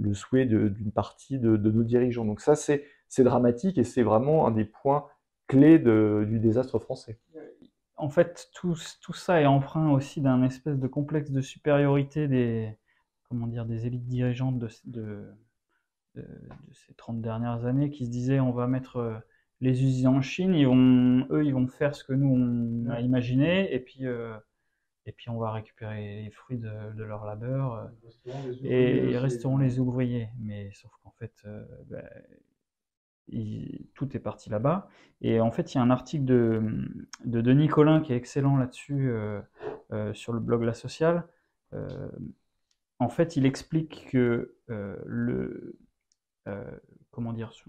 Speaker 4: le souhait d'une partie de nos dirigeants. Donc ça, c'est dramatique et c'est vraiment un des points clés du désastre français.
Speaker 5: En fait, tout ça est empreint aussi d'un espèce de complexe de supériorité des élites dirigeantes de ces 30 dernières années qui se disaient on va mettre les usines en Chine, eux ils vont faire ce que nous on a imaginé, et puis on va récupérer les fruits de leur labeur, et ils resteront les ouvriers. Mais sauf qu'en fait, tout est parti là-bas. Et en fait, il y a un article de Denis Collin qui est excellent là-dessus, sur le blog La Sociale. En fait, il explique que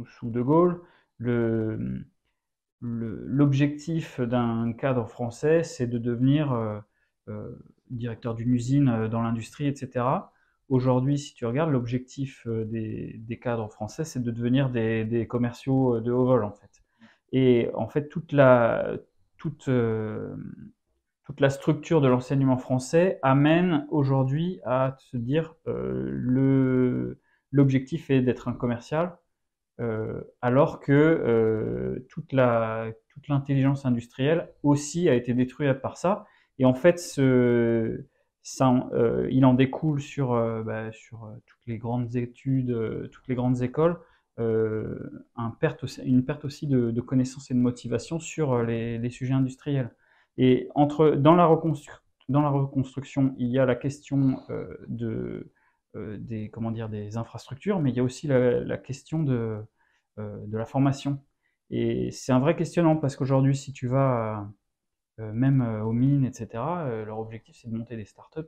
Speaker 5: sous De Gaulle, l'objectif d'un cadre français, c'est de devenir directeur d'une usine dans l'industrie, etc. Aujourd'hui, si tu regardes, l'objectif des cadres français, c'est de devenir des commerciaux de haut vol, en fait. Et en fait, toute la structure de l'enseignement français amène aujourd'hui à se dire l'objectif est d'être un commercial, alors que toute l'intelligence industrielle aussi a été détruite par ça. Et en fait, il en découle sur toutes les grandes études, toutes les grandes écoles, une perte aussi de connaissances et de motivation sur les sujets industriels. Et dans la reconstruction, il y a la question des infrastructures, mais il y a aussi la question de la formation. Et c'est un vrai questionnement, parce qu'aujourd'hui, si tu vas même aux mines, etc., leur objectif, c'est de monter des startups.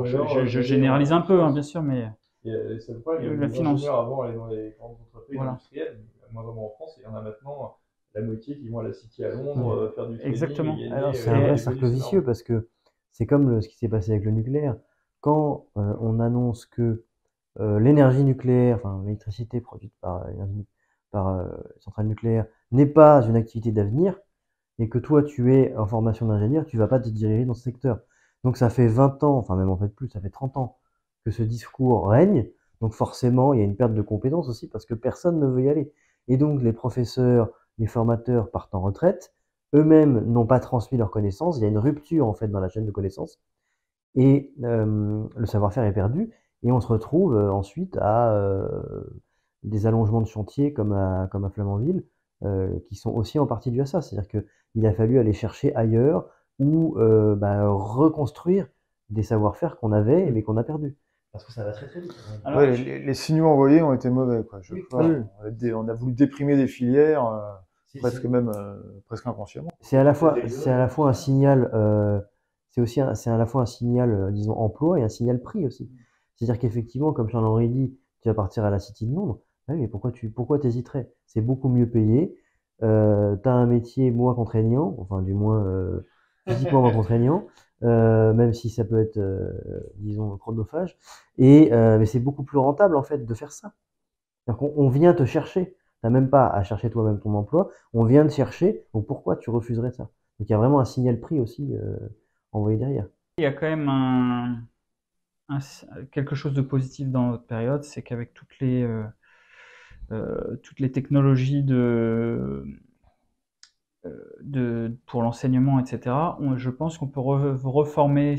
Speaker 5: Je généralise un peu, hein, bien sûr, mais
Speaker 4: la
Speaker 5: finance.
Speaker 4: Avant, aller dans les grandes entreprises industrielles, moins en France, il y en a maintenant la moitié qui vont à la City à Londres faire du trading.
Speaker 5: Exactement.
Speaker 3: Alors, c'est un vrai cercle vicieux, parce que c'est comme ce qui s'est passé avec le nucléaire. Quand on annonce que l'énergie nucléaire, enfin l'électricité produite par centrale nucléaire, n'est pas une activité d'avenir, et que toi tu es en formation d'ingénieur, tu vas pas te diriger dans ce secteur. Donc ça fait 20 ans, enfin même en fait plus, ça fait 30 ans que ce discours règne. Donc forcément, il y a une perte de compétences aussi, parce que personne ne veut y aller. Et donc les professeurs, les formateurs partent en retraite, eux-mêmes n'ont pas transmis leurs connaissances, il y a une rupture en fait dans la chaîne de connaissances, et le savoir-faire est perdu, et on se retrouve ensuite à des allongements de chantier comme à Flamanville, qui sont aussi en partie dus à ça. C'est-à-dire qu'il a fallu aller chercher ailleurs ou reconstruire des savoir-faire qu'on avait mais qu'on a perdus. Parce que ça va très très vite.
Speaker 2: Alors, les signaux envoyés ont été mauvais, quoi. On a voulu déprimer des filières, presque inconsciemment.
Speaker 3: C'est à la fois un signal, c'est à la fois un signal, disons, emploi, et un signal prix aussi. C'est-à-dire qu'effectivement, comme Charles-Henri dit, tu vas partir à la City de Londres. Oui, mais pourquoi t'hésiterais? C'est beaucoup mieux payé. T'as un métier moins contraignant, enfin du moins physiquement moins contraignant, même si ça peut être, disons, chronophage. Mais c'est beaucoup plus rentable en fait de faire ça. C'est-à-dire qu'on vient te chercher. T'as même pas à chercher toi-même ton emploi. On vient te chercher. Donc pourquoi tu refuserais ça? Donc il y a vraiment un signal prix aussi envoyé derrière.
Speaker 5: Il y a quand même quelque chose de positif dans notre période, c'est qu'avec toutes les technologies pour l'enseignement, etc., je pense qu'on peut reformer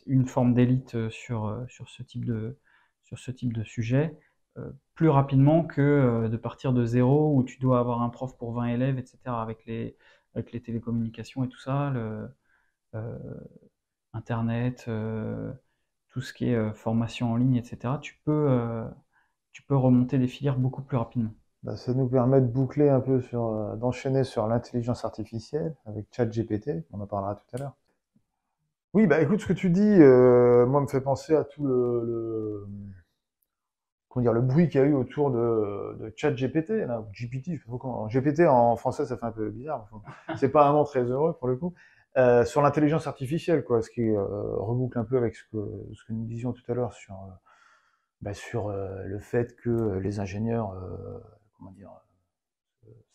Speaker 5: une forme d'élite sur ce type de sujet plus rapidement que de partir de zéro, où tu dois avoir un prof pour 20 élèves, etc., avec les télécommunications et tout ça, Internet, tout ce qui est formation en ligne, etc., tu peux remonter des filières beaucoup plus rapidement.
Speaker 2: Ça nous permet de boucler un peu d'enchaîner sur l'intelligence artificielle avec ChatGPT, on en parlera tout à l'heure. Oui, bah écoute, ce que tu dis, moi, me fait penser à tout comment dire, le bruit qu'il y a eu autour de ChatGPT, là, ou GPT, je sais pas comment. GPT en français, ça fait un peu bizarre. Enfin, c'est pas un mot très heureux pour le coup. Sur l'intelligence artificielle, quoi, ce qui reboucle un peu avec ce que nous disions tout à l'heure sur le fait que les ingénieurs, comment dire,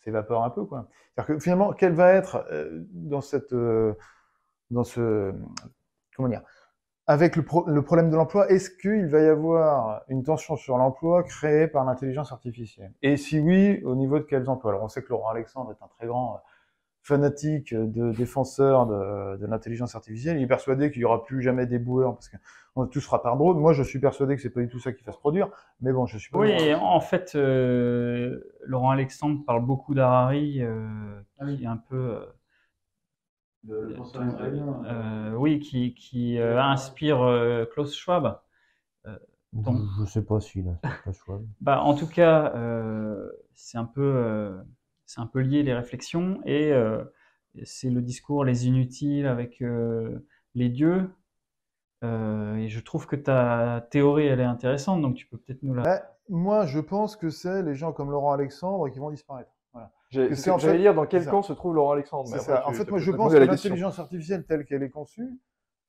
Speaker 2: s'évaporent un peu, quoi. C'est-à-dire que finalement, quel va être dans ce, comment dire, avec le problème de l'emploi, est-ce qu'il va y avoir une tension sur l'emploi créée par l'intelligence artificielle? Et si oui, au niveau de quels emplois? Alors on sait que Laurent Alexandre est un très grand fanatique défenseur de l'intelligence artificielle. Il est persuadé qu'il n'y aura plus jamais des boueurs parce qu'on tout sera par drone. Moi, je suis persuadé que c'est pas du tout ça qui va se produire. Mais bon, je suis pas.
Speaker 5: Oui, en fait, Laurent Alexandre parle beaucoup d'Harari, qui est un peu oui, qui inspire Klaus Schwab.
Speaker 3: Je sais pas si là, c'est pas Schwab.
Speaker 5: Bah, en tout cas, c'est un peu lié les réflexions et c'est le discours les inutiles avec les dieux. Et je trouve que ta théorie elle est intéressante, donc tu peux peut-être nous la.
Speaker 2: Bah, moi, je pense que c'est les gens comme Laurent Alexandre qui vont disparaître. Voilà.
Speaker 4: J'allais dire dans quel camp se trouve Laurent Alexandre.
Speaker 2: C'est ça. En fait, moi, je pense que l'intelligence artificielle telle qu'elle est conçue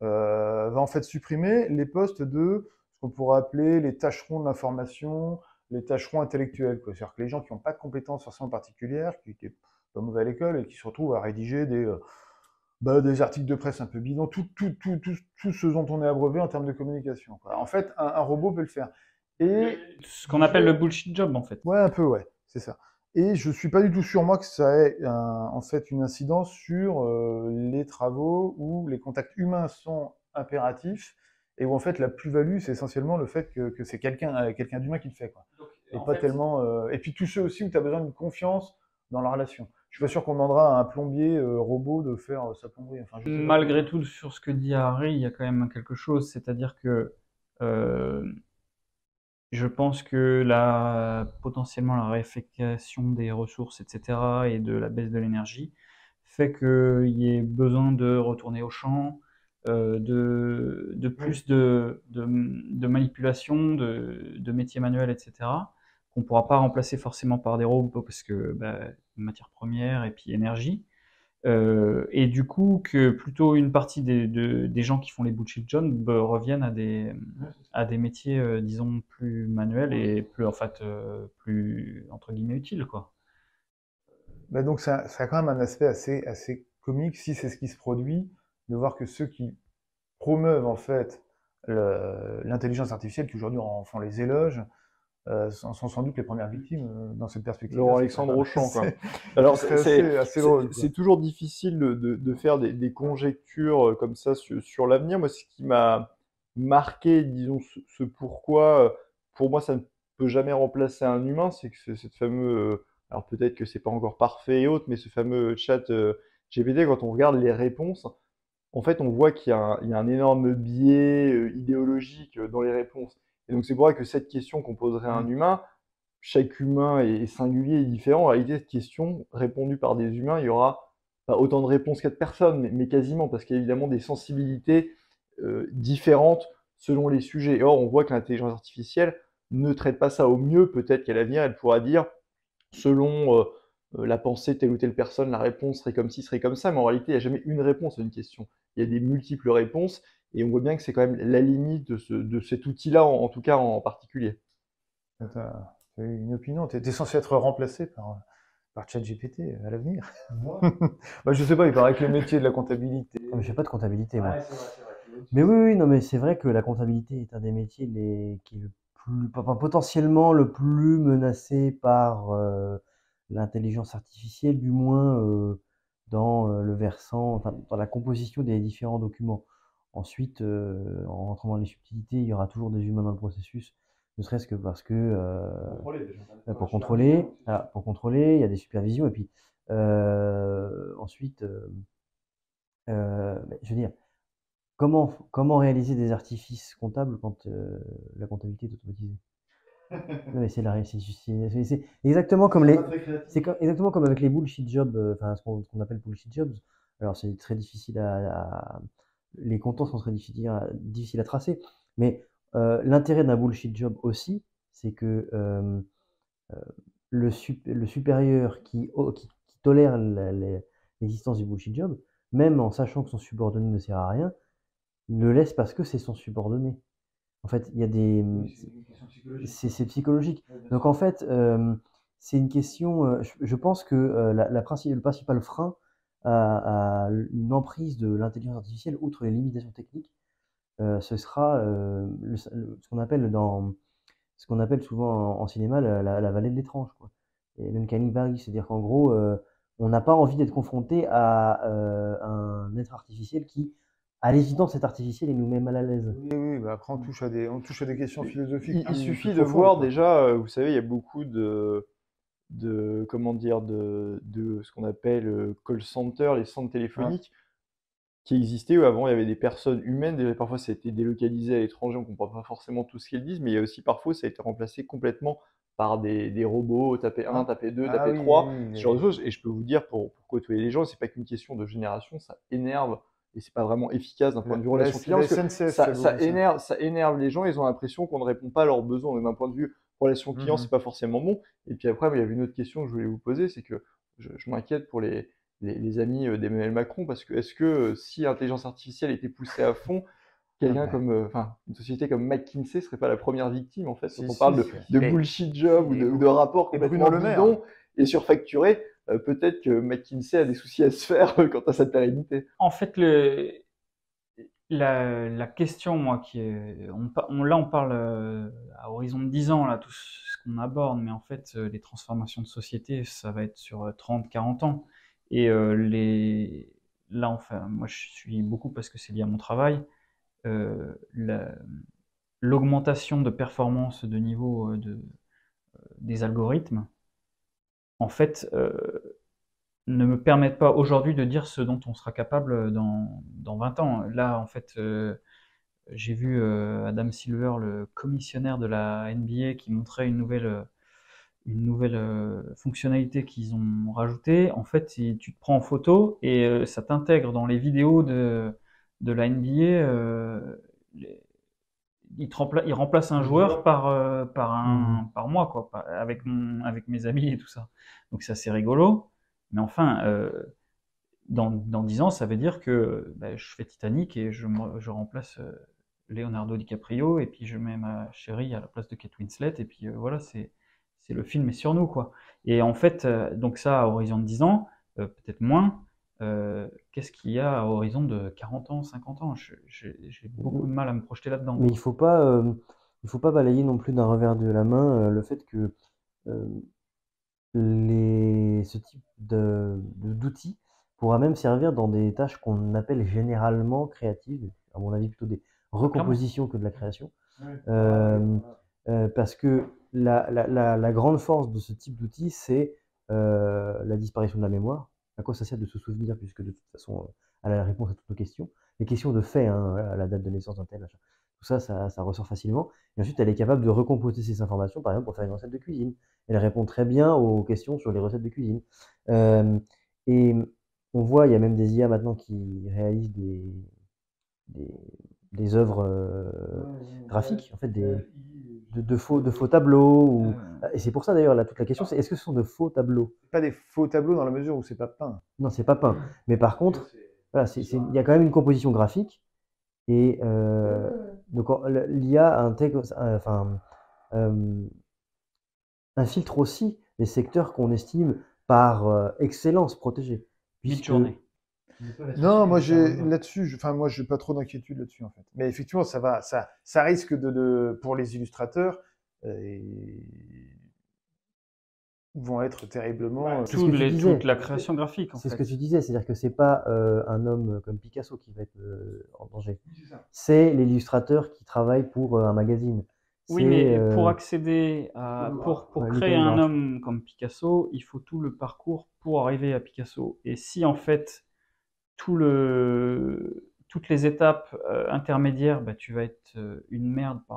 Speaker 2: va en fait supprimer les postes de ce qu'on pourrait appeler les tâcherons de l'information, les tâcherons intellectuels. C'est-à-dire que les gens qui n'ont pas de compétences forcément particulières, qui étaient pas mauvais à l'école et qui se retrouvent à rédiger des articles de presse un peu bidons, tout ce dont on est abreuvé en termes de communication, quoi. En fait, un robot peut le faire. Et
Speaker 5: ce qu'on appelle le bullshit job, en fait.
Speaker 2: Ouais, un peu, ouais, c'est ça. Et je suis pas du tout sûr, moi, que ça ait en fait une incidence sur les travaux où les contacts humains sont impératifs et où en fait la plus-value, c'est essentiellement le fait que c'est quelqu'un d'humain qui le fait, quoi. Donc, et pas tellement. Et puis tous ceux aussi où tu as besoin d'une confiance dans la relation. Je suis pas sûr qu'on demandera à un plombier robot de faire sa plomberie. Enfin,
Speaker 5: malgré tout, sur ce que dit Harry, il y a quand même quelque chose, c'est-à-dire que je pense que potentiellement la raréfaction des ressources, etc., et de la baisse de l'énergie fait qu'il y ait besoin de retourner au champ, de plus de manipulation, de métiers manuels, etc., qu'on ne pourra pas remplacer forcément par des robots parce que matière première et puis énergie. Et du coup, que plutôt une partie des gens qui font les bullshit jobs reviennent à des métiers, disons, plus manuels et plus, en fait, plus, entre guillemets, utiles, quoi.
Speaker 2: Bah donc, ça a quand même un aspect assez comique, si c'est ce qui se produit, de voir que ceux qui promeuvent, en fait, l'intelligence artificielle, qui aujourd'hui en font les éloges, sont sans doute les premières victimes dans cette perspective.
Speaker 4: Laurent Alexandre Auchan, quoi. Alors, c'est toujours difficile de faire des conjectures comme ça sur l'avenir. Moi, ce qui m'a marqué, disons, ce pourquoi, pour moi, ça ne peut jamais remplacer un humain, c'est que cette fameuse, alors peut-être que c'est pas encore parfait et autres, mais ce fameux chat GPT, quand on regarde les réponses, en fait, on voit qu'il y a un énorme biais idéologique dans les réponses. Et donc, c'est pour ça que cette question qu'on poserait à un humain, chaque humain est singulier et différent. En réalité, cette question, répondue par des humains, il y aura pas autant de réponses qu'à de personnes, mais quasiment, parce qu'il y a évidemment des sensibilités différentes selon les sujets. Et or, on voit que l'intelligence artificielle ne traite pas ça au mieux. Peut-être qu'à l'avenir, elle pourra dire, selon la pensée de telle ou telle personne, la réponse serait comme ci, serait comme ça. Mais en réalité, il n'y a jamais une réponse à une question. Il y a des multiples réponses. Et on voit bien que c'est quand même la limite de cet outil-là, en tout cas en particulier.
Speaker 2: T'as une opinion, t'es censé être remplacé par ChatGPT à l'avenir. Bah, je sais pas, il paraît que le métier de la comptabilité.
Speaker 3: Non, mais je fais pas de comptabilité, moi.
Speaker 1: Ouais, c'est vrai.
Speaker 3: Mais oui, non, mais c'est vrai que la comptabilité est un des métiers qui est le plus, potentiellement le plus menacé par l'intelligence artificielle, du moins dans le versant, enfin, dans la composition des différents documents. Ensuite, en rentrant dans les subtilités, il y aura toujours des humains dans le processus, ne serait-ce que parce que pour contrôler, il y a des supervisions, et puis ensuite, je veux dire, comment réaliser des artifices comptables quand la comptabilité est automatisée? Non, mais c'est exactement comme exactement comme avec les bullshit jobs, enfin ce qu'on appelle bullshit jobs. Alors c'est très difficile les contours sont très difficiles à tracer. Mais l'intérêt d'un bullshit job aussi, c'est que le supérieur qui tolère l'existence du bullshit job, même en sachant que son subordonné ne sert à rien, le laisse parce que c'est son subordonné. En fait, il y a des... C'est psychologique. Donc en fait, c'est une question... je pense que le principal frein à une emprise de l'intelligence artificielle, outre les limitations techniques, ce sera ce qu'on appelle souvent en cinéma la vallée de l'étrange, quoi. Et l'uncanny valley, c'est-à-dire qu'en gros, on n'a pas envie d'être confronté à un être artificiel qui, à l'évidence, cet artificiel, il nous met mal à l'aise.
Speaker 2: Oui, bah après on touche à des questions philosophiques.
Speaker 4: Il suffit de voir déjà, vous savez, il y a beaucoup comment dire, de ce qu'on appelle call center, les centres téléphoniques, qui existaient où avant il y avait des personnes humaines. Déjà, parfois ça a été délocalisé à l'étranger, on ne comprend pas forcément tout ce qu'elles disent, mais il y a aussi parfois ça a été remplacé complètement par des robots, taper 1, taper 2, taper 3, ce genre de choses. Et je peux vous dire, pour côtoyer les gens, c'est pas qu'une question de génération, ça énerve. Et c'est pas vraiment efficace d'un point de vue relation client, parce que ça énerve les gens, ils ont l'impression qu'on ne répond pas à leurs besoins. Donc d'un point de vue relation client, c'est pas forcément bon. Et puis après, il y avait une autre question que je voulais vous poser, c'est que je m'inquiète pour les amis d'Emmanuel Macron, parce que est-ce que si l'intelligence artificielle était poussée à fond, quelqu'un comme, une société comme McKinsey serait pas la première victime, en fait, quand on parle de bullshit job ou de rapports complètement bidons et surfacturés. Peut-être que McKinsey a des soucis à se faire quant à sa pérennité.
Speaker 5: En fait, la question, moi, là on parle à horizon de 10 ans, là, tout ce qu'on aborde, mais en fait, les transformations de société, ça va être sur 30, 40 ans. Et là, enfin, moi je suis beaucoup parce que c'est lié à mon travail, l'augmentation de performance de niveau des algorithmes, en fait, ne me permettent pas aujourd'hui de dire ce dont on sera capable dans 20 ans. Là, en fait, j'ai vu Adam Silver, le commissionnaire de la NBA, qui montrait une nouvelle fonctionnalité qu'ils ont rajoutée. En fait, tu te prends en photo et ça t'intègre dans les vidéos de la NBA. Il remplace un joueur par mois, quoi, avec mes amis et tout ça. Donc c'est assez rigolo. Mais enfin, dans 10 ans, ça veut dire que je fais Titanic et je remplace Leonardo DiCaprio, et puis je mets ma chérie à la place de Kate Winslet, et puis voilà, le film est sur nous, quoi. Et en fait, donc ça, à horizon de 10 ans, peut-être moins, qu'est-ce qu'il y a à horizon de 40 ans, 50 ans? J'ai beaucoup de mal à me projeter là-dedans.
Speaker 3: Mais il faut pas balayer non plus d'un revers de la main le fait que ce type d'outils pourra même servir dans des tâches qu'on appelle généralement créatives, à mon avis plutôt des recompositions que de la création. Parce que la grande force de ce type d'outils, c'est la disparition de la mémoire. À quoi ça sert de se souvenir, puisque de toute façon, elle a la réponse à toutes nos questions. Les questions de fait, hein, la date de naissance d'un tel, tout ça, ça ressort facilement. Et ensuite, elle est capable de recomposer ces informations, par exemple, pour faire une recette de cuisine. Elle répond très bien aux questions sur les recettes de cuisine. Et on voit, il y a même des IA maintenant qui réalisent des œuvres graphiques, en fait, de faux tableaux. Et c'est pour ça d'ailleurs, là, toute la question, c'est est-ce que ce sont de faux tableaux?
Speaker 2: Pas des faux tableaux dans la mesure où c'est pas peint.
Speaker 3: Non, c'est pas peint. Mais par contre, voilà, il y a quand même une composition graphique. Et donc l'IA intègre, infiltre aussi les secteurs qu'on estime par excellence protégés.
Speaker 5: Mid-journée.
Speaker 2: Non, moi là-dessus, moi j'ai pas trop d'inquiétude là-dessus en fait. Mais effectivement, ça risque pour les illustrateurs, vont être terriblement.
Speaker 5: Toute la création graphique.
Speaker 3: C'est ce que tu disais, c'est-à-dire que c'est pas un homme comme Picasso qui va être en danger. C'est l'illustrateur qui travaille pour un magazine.
Speaker 5: Oui, mais pour accéder pour créer un homme comme Picasso, il faut tout le parcours pour arriver à Picasso. Et si en fait toutes les étapes intermédiaires, tu vas être une merde par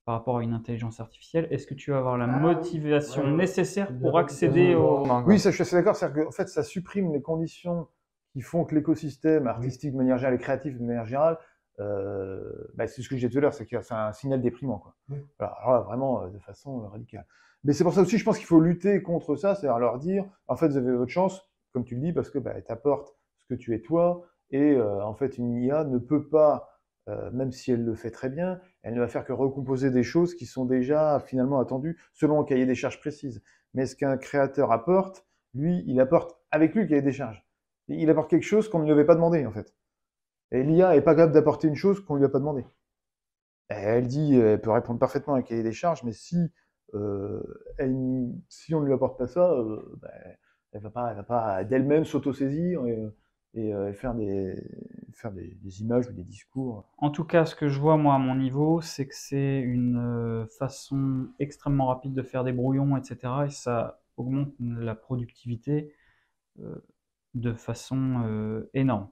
Speaker 5: rapport à une intelligence artificielle, est-ce que tu vas avoir la motivation nécessaire pour accéder au...
Speaker 2: Oui, ça, je suis assez d'accord, c'est-à-dire qu'en fait, ça supprime les conditions qui font que l'écosystème artistique de manière générale et créatif de manière générale, c'est ce que je disais tout à l'heure, c'est que c'est un signal déprimant, quoi. Alors là, vraiment, de façon radicale. Mais c'est pour ça aussi, je pense qu'il faut lutter contre ça, c'est-à-dire leur dire, en fait, vous avez votre chance, comme tu le dis, parce que elle t'apporte ce que tu es toi, et en fait, une IA ne peut pas, même si elle le fait très bien, elle ne va faire que recomposer des choses qui sont déjà finalement attendues selon un cahier des charges précises. Mais ce qu'un créateur apporte, lui, il apporte avec lui le cahier des charges. Il apporte quelque chose qu'on ne lui avait pas demandé, en fait. Et l'IA n'est pas capable d'apporter une chose qu'on ne lui a pas demandé. Elle dit, elle peut répondre parfaitement à un cahier des charges, mais si si on ne lui apporte pas ça, elle va pas d'elle-même s'auto-saisir et faire des images ou des discours.
Speaker 5: En tout cas, ce que je vois moi à mon niveau, c'est que c'est une façon extrêmement rapide de faire des brouillons, etc. Et ça augmente la productivité de façon énorme.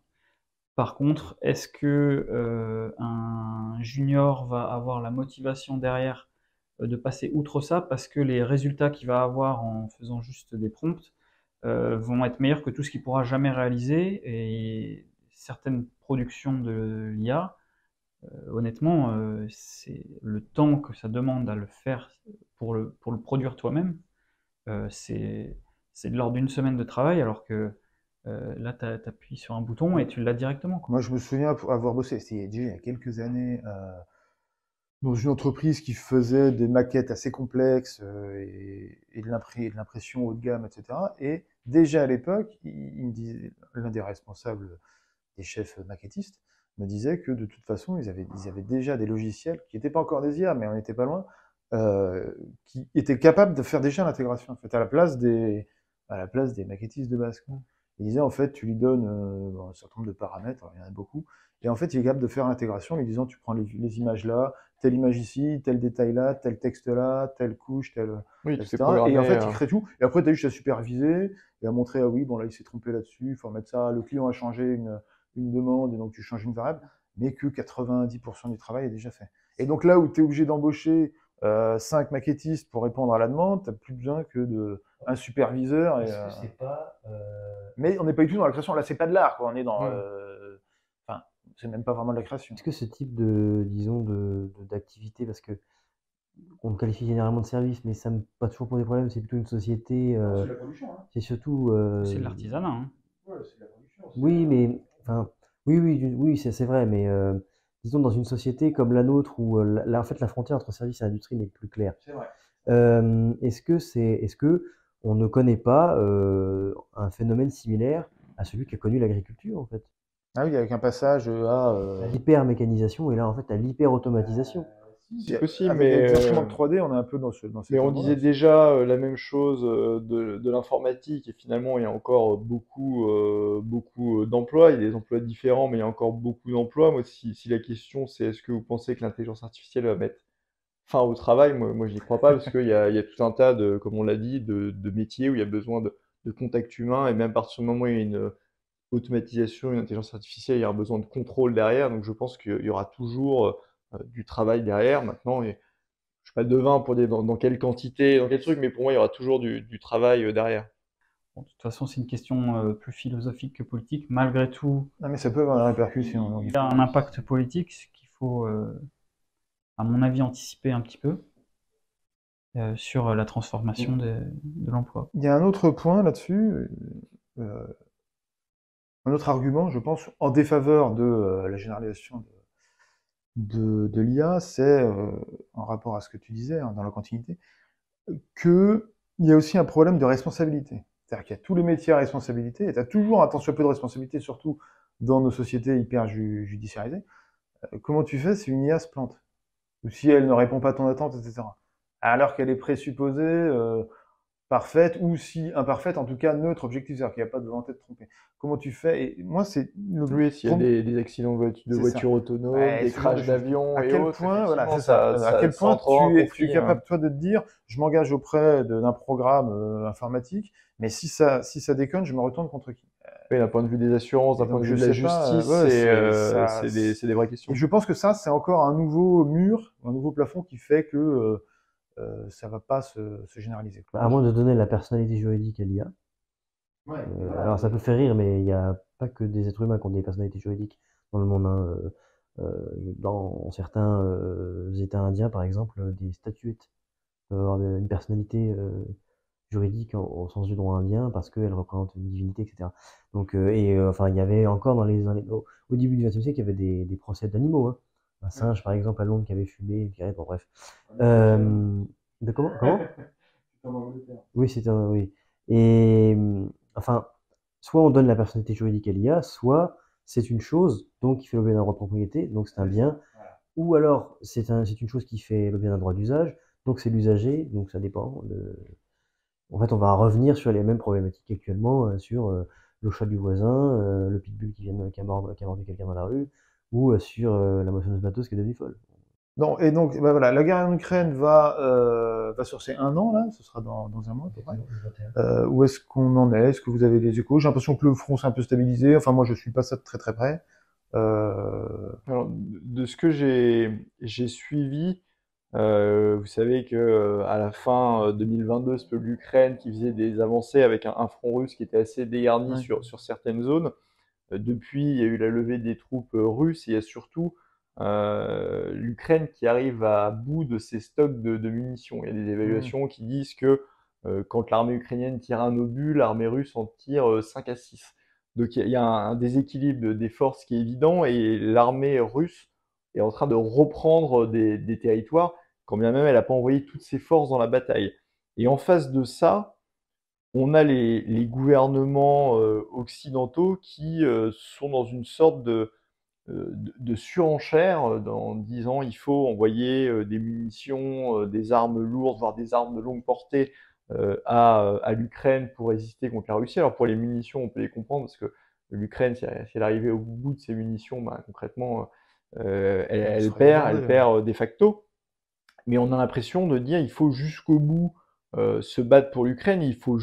Speaker 5: Par contre, est-ce que un junior va avoir la motivation derrière de passer outre ça parce que les résultats qu'il va avoir en faisant juste des prompts vont être meilleurs que tout ce qu'il pourra jamais réaliser, et certaines productions de l'IA, honnêtement, c'est le temps que ça demande à le faire pour le produire toi-même, c'est de l'ordre d'une semaine de travail, alors que là, tu appuies sur un bouton et tu l'as directement, quoi.
Speaker 2: Moi, je me souviens avoir bossé, c'était déjà il y a quelques années, dans une entreprise qui faisait des maquettes assez complexes et de l'impression haut de gamme, etc. Et déjà à l'époque, il me disait, l'un des responsables, des chefs maquettistes, me disait que de toute façon, ils avaient déjà des logiciels qui n'étaient pas encore des IA, mais on n'était pas loin, qui étaient capables de faire déjà l'intégration, en fait, à la place des maquettistes de base, quoi. Il disait, en fait, tu lui donnes un certain nombre de paramètres, alors il y en a beaucoup, et en fait, il est capable de faire l'intégration en lui disant, tu prends les images là, telle image ici, tel détail là, tel texte là, telle couche,
Speaker 4: Oui,
Speaker 2: etc. Et en fait, il crée tout. Et après, tu as juste à superviser et à montrer, ah oui, bon là, il s'est trompé là-dessus, il faut remettre ça. Le client a changé une demande, et donc tu changes une variable, mais que 90% du travail est déjà fait. Et donc là où tu es obligé d'embaucher 5 maquettistes pour répondre à la demande, tu n'as plus besoin que d'un superviseur.
Speaker 3: Est-ce que c'est pas...
Speaker 2: Mais on n'est pas du tout dans la création. Là, c'est pas de l'art, quoi. On est dans... Enfin, c'est même pas vraiment de la création.
Speaker 3: Est-ce que ce type de, disons, d'activité, parce que on le qualifie généralement de service, mais ça me pas toujours pour des problèmes, c'est plutôt une société.
Speaker 2: C'est de la production, hein.
Speaker 3: C'est surtout.
Speaker 5: C'est de l'artisanat, hein.
Speaker 2: Ouais, c'est de la production.
Speaker 3: Oui, mais enfin, oui, c'est vrai, mais disons dans une société comme la nôtre où en fait la frontière entre service et industrie n'est plus claire.
Speaker 2: C'est vrai.
Speaker 3: Est-ce que on ne connaît pas un phénomène similaire à celui qu'a connu l'agriculture, en fait?
Speaker 2: Ah oui, avec un passage à...
Speaker 3: L'hyper-mécanisation et là en fait à l'hyper-automatisation.
Speaker 4: C'est possible,
Speaker 2: avec
Speaker 4: mais
Speaker 2: les instruments de 3D, on est un peu dans cette
Speaker 4: mais on
Speaker 2: endroit-là.
Speaker 4: disait déjà la même chose de l'informatique, et finalement il y a encore beaucoup d'emplois, il y a des emplois différents, mais il y a encore beaucoup d'emplois. Moi, si la question c'est est-ce que vous pensez que l'intelligence artificielle va mettre fin au travail, moi j'y crois pas, parce qu'il y a tout un tas de, comme on l'a dit, de métiers où il y a besoin de contact humain, et même à partir du moment où il y a une automatisation, une intelligence artificielle, il y aura besoin de contrôle derrière, donc je pense qu'il y aura toujours du travail derrière. Maintenant, je suis pas devin pour dire dans quelle quantité, dans quel truc, mais pour moi, il y aura toujours du travail derrière.
Speaker 5: Bon, de toute façon, c'est une question plus philosophique que politique. Malgré tout,
Speaker 2: Non, mais ça peut avoir des répercussions. Donc
Speaker 5: il y a un impact politique, ce qu'il faut, à mon avis, anticiper un petit peu sur la transformation de l'emploi.
Speaker 2: il y a un autre point là-dessus, un autre argument, je pense, en défaveur de la généralisation de l'IA, c'est, en rapport à ce que tu disais, hein, dans la continuité, qu'il y a aussi un problème de responsabilité. C'est-à-dire qu'il y a tous les métiers à responsabilité, et tu as toujours un tant soit peu de responsabilité, surtout dans nos sociétés hyper judiciarisées. Comment tu fais si une IA se plante? Ou si elle ne répond pas à ton attente, etc. Alors qu'elle est présupposée parfaite, ou si imparfaite, en tout cas neutre, objectif, c'est-à-dire qu'il n'y a pas de volonté de tromper. Comment tu fais? Et moi, c'est
Speaker 4: Oui, s'il y a des accidents de
Speaker 2: C'est ça.
Speaker 4: voitures autonomes,
Speaker 2: Ouais,
Speaker 4: des
Speaker 2: ce genre de
Speaker 4: crashs
Speaker 2: choses.
Speaker 4: d'avions
Speaker 2: À
Speaker 4: et
Speaker 2: quel
Speaker 4: autres,
Speaker 2: point, voilà,
Speaker 4: effectivement,
Speaker 2: c'est ça. À quel
Speaker 4: ça
Speaker 2: point
Speaker 4: entre en
Speaker 2: tu es
Speaker 4: conflit,
Speaker 2: capable, toi, de te dire, je m'engage auprès d'un programme informatique, mais si ça déconne, je me retourne contre qui?
Speaker 4: Oui, d'un point de vue des assurances, d'un
Speaker 2: Et
Speaker 4: point
Speaker 2: donc,
Speaker 4: de vue
Speaker 2: je
Speaker 4: de la
Speaker 2: sais pas,
Speaker 4: justice,
Speaker 2: ouais,
Speaker 4: c'est des vraies questions.
Speaker 2: Et je pense que ça, c'est encore un nouveau mur, un nouveau plafond qui fait que ça va pas se généraliser.
Speaker 3: À moins de donner la personnalité juridique à l'IA.
Speaker 2: Ouais,
Speaker 3: Alors ça peut faire rire, mais il y a pas que des êtres humains qui ont des personnalités juridiques dans le monde, hein. Dans certains États indiens, par exemple, des statuettes peuvent avoir une personnalité juridique au sens du droit indien parce qu'elle représente une divinité, etc. Donc, enfin, il y avait encore au début du XXe siècle, il y avait des procès d'animaux, hein. Un singe, par exemple, à Londres qui avait fumé, une cigarette, bon, bref. De comment?
Speaker 2: C'est en Angleterre.
Speaker 3: Oui, oui. Et enfin, soit on donne la personnalité juridique à l'IA, soit c'est une chose donc qui fait l'objet d'un droit de propriété, donc c'est un bien,
Speaker 2: Voilà.
Speaker 3: ou alors c'est une chose qui fait l'objet d'un droit d'usage, donc c'est l'usager, donc ça dépend. En fait, on va revenir sur les mêmes problématiques actuellement, sur le chat du voisin, le pitbull qui a mordu quelqu'un dans la rue, ou sur la moissonneuse batteuse qui est devenue folle.
Speaker 2: Non, et donc, bah voilà, la guerre en Ukraine va sur ses 1 an, là, ce sera dans un mois à peu près. Où est-ce qu'on en est? Est-ce que vous avez des échos? J'ai l'impression que le front s'est un peu stabilisé, enfin moi je suis pas ça de très très près.
Speaker 4: Alors, de ce que j'ai suivi, vous savez que à la fin 2022, c'est l'Ukraine qui faisait des avancées avec un front russe qui était assez dégarni
Speaker 2: Ouais.
Speaker 4: sur certaines zones. Depuis, il y a eu la levée des troupes russes et il y a surtout l'Ukraine qui arrive à bout de ses stocks de munitions. Il y a des évaluations qui disent que quand l'armée ukrainienne tire un obus, l'armée russe en tire 5 à 6. Donc il y a un déséquilibre des forces qui est évident et l'armée russe est en train de reprendre des territoires, quand bien même elle n'a pas envoyé toutes ses forces dans la bataille. Et en face de ça, on a les gouvernements occidentaux qui sont dans une sorte de surenchère en disant il faut envoyer des munitions, des armes lourdes, voire des armes de longue portée à l'Ukraine pour résister contre la Russie. Alors pour les munitions, on peut les comprendre parce que l'Ukraine, si elle arrivait au bout de ses munitions, bah, concrètement, elle perd de facto. Mais on a l'impression de dire il faut jusqu'au bout se battre pour l'Ukraine, il faut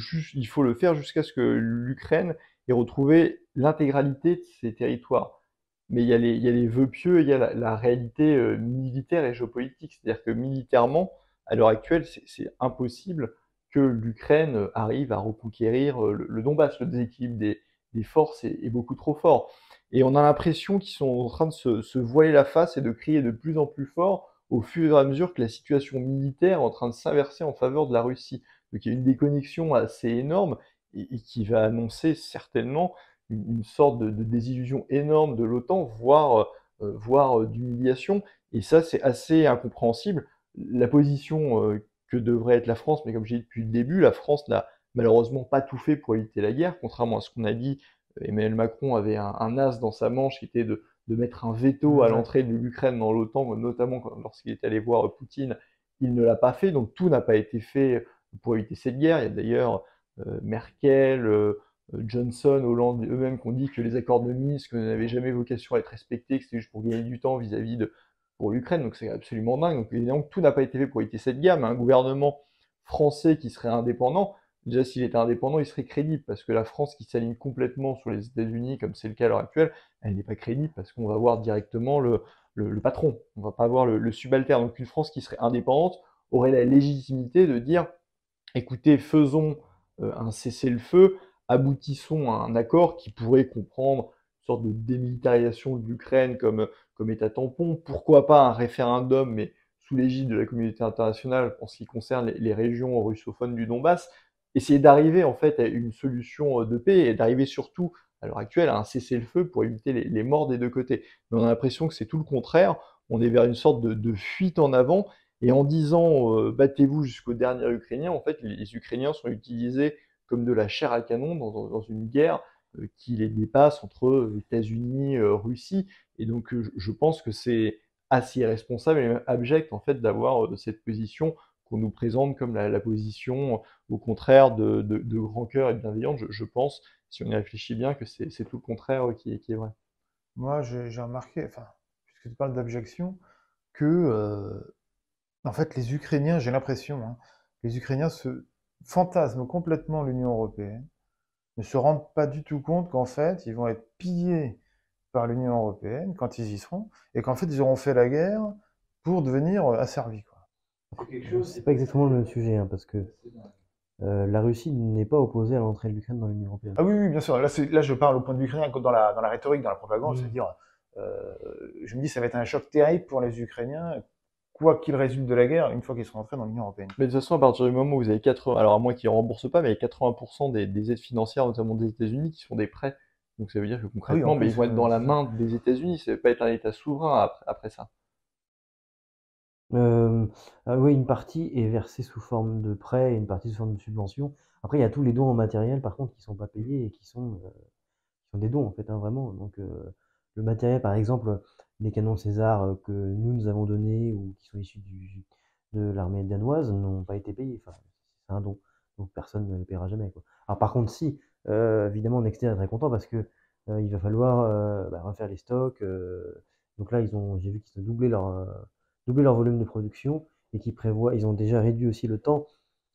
Speaker 4: le faire jusqu'à ce que l'Ukraine ait retrouvé l'intégralité de ses territoires. Mais il y a les vœux pieux, il y a la réalité militaire et géopolitique. C'est-à-dire que militairement, à l'heure actuelle, c'est impossible que l'Ukraine arrive à reconquérir le Donbass. Le déséquilibre des forces est beaucoup trop fort. Et on a l'impression qu'ils sont en train de se voiler la face et de crier de plus en plus fort au fur et à mesure que la situation militaire est en train de s'inverser en faveur de la Russie. Donc il y a une déconnexion assez énorme et qui va annoncer certainement une sorte de désillusion énorme de l'OTAN, voire d'humiliation. Et ça, c'est assez incompréhensible. La position que devrait être la France, mais comme j'ai dit depuis le début, la France n'a malheureusement pas tout fait pour éviter la guerre, contrairement à ce qu'on a dit. Emmanuel Macron avait un as dans sa manche qui était de mettre un veto à l'entrée de l'Ukraine dans l'OTAN, notamment lorsqu'il est allé voir Poutine. Il ne l'a pas fait, donc tout n'a pas été fait pour éviter cette guerre. Il y a d'ailleurs Merkel, Johnson, Hollande eux-mêmes qui ont dit que les accords de Minsk n'avaient jamais vocation à être respectés, que c'était juste pour gagner du temps vis-à-vis pour l'Ukraine, donc c'est absolument dingue. Donc évidemment tout n'a pas été fait pour éviter cette guerre, mais un gouvernement français qui serait indépendant, déjà s'il était indépendant, il serait crédible, parce que la France qui s'aligne complètement sur les États-Unis, comme c'est le cas à l'heure actuelle, elle n'est pas crédible, parce qu'on va voir directement le patron, on va pas voir le subalterne. Donc une France qui serait indépendante aurait la légitimité de dire, écoutez, faisons un cessez-le-feu, aboutissons à un accord qui pourrait comprendre une sorte de démilitarisation de l'Ukraine comme État tampon, pourquoi pas un référendum, mais sous l'égide de la communauté internationale en ce qui concerne les régions russophones du Donbass, essayer d'arriver en fait à une solution de paix et d'arriver surtout à l'heure actuelle à un cessez-le-feu pour éviter les morts des deux côtés. Mais on a l'impression que c'est tout le contraire, on est vers une sorte de fuite en avant, et en disant battez-vous jusqu'au dernier Ukrainien, en fait, les Ukrainiens sont utilisés comme de la chair à canon dans une guerre qui les dépasse entre États-Unis, Russie. Et donc, je pense que c'est assez irresponsable et même abject en fait d'avoir cette position qu'on nous présente comme la position, au contraire, de grand cœur et de bienveillante. Je pense, si on y réfléchit bien, que c'est tout le contraire qui est vrai.
Speaker 2: Moi, j'ai remarqué, enfin, puisque tu parles d'abjection, que en fait, les Ukrainiens, j'ai l'impression, hein, les Ukrainiens se fantasment complètement l'Union européenne, ne se rendent pas du tout compte qu'en fait, ils vont être pillés par l'Union européenne quand ils y seront, et qu'en fait, ils auront fait la guerre pour devenir asservis, quoi.
Speaker 3: C'est pas exactement le même sujet, hein, parce que la Russie n'est pas opposée à l'entrée de l'Ukraine dans l'Union européenne.
Speaker 2: Ah oui, oui, bien sûr. Là, je parle au point de vue ukrainien, comme dans la rhétorique, dans la propagande, c'est-à-dire, je me dis, ça va être un choc terrible pour les Ukrainiens, quoi qu'il résulte de la guerre, une fois qu'ils seront entrés dans l'Union européenne.
Speaker 4: Mais de toute façon, à partir du moment où vous avez 80, alors à moins qu'ils ne remboursent pas, mais il y a 80% des aides financières, notamment des États-Unis, qui sont des prêts. Donc ça veut dire que concrètement,
Speaker 2: plus,
Speaker 4: ils vont être dans la main des États-Unis. Ça ne va pas être un État souverain après ça.
Speaker 3: Oui, une partie est versée sous forme de prêt et une partie sous forme de subvention. Après, il y a tous les dons en matériel, par contre, qui sont pas payés et qui sont des dons, en fait, hein, vraiment. Donc, le matériel, par exemple, les canons César que nous avons donnés ou qui sont issus de l'armée danoise n'ont pas été payés. Enfin, c'est un don. Donc, personne ne les paiera jamais, quoi. Alors, par contre, si, évidemment, Nexter est très content parce que il va falloir refaire les stocks. Donc là, j'ai vu qu'ils ont doublé leur volume de production et ils ont déjà réduit aussi le temps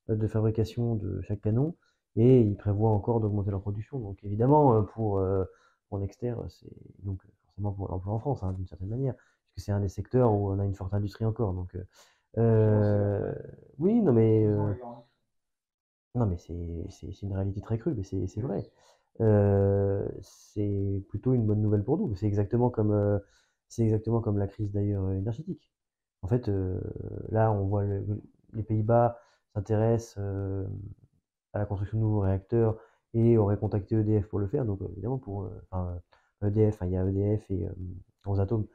Speaker 3: de fabrication de chaque canon et ils prévoient encore d'augmenter leur production. Donc évidemment, pour Nexter, c'est donc forcément pour l'emploi en France, hein, d'une certaine manière, puisque c'est un des secteurs où on a une forte industrie encore. Donc oui, non mais c'est une réalité très crue, mais c'est vrai. C'est plutôt une bonne nouvelle pour nous. C'est exactement comme la crise d'ailleurs énergétique. En fait, là, on voit les Pays-Bas s'intéressent à la construction de nouveaux réacteurs et auraient contacté EDF pour le faire. Donc, évidemment, EDF, il y a EDF et Rosatom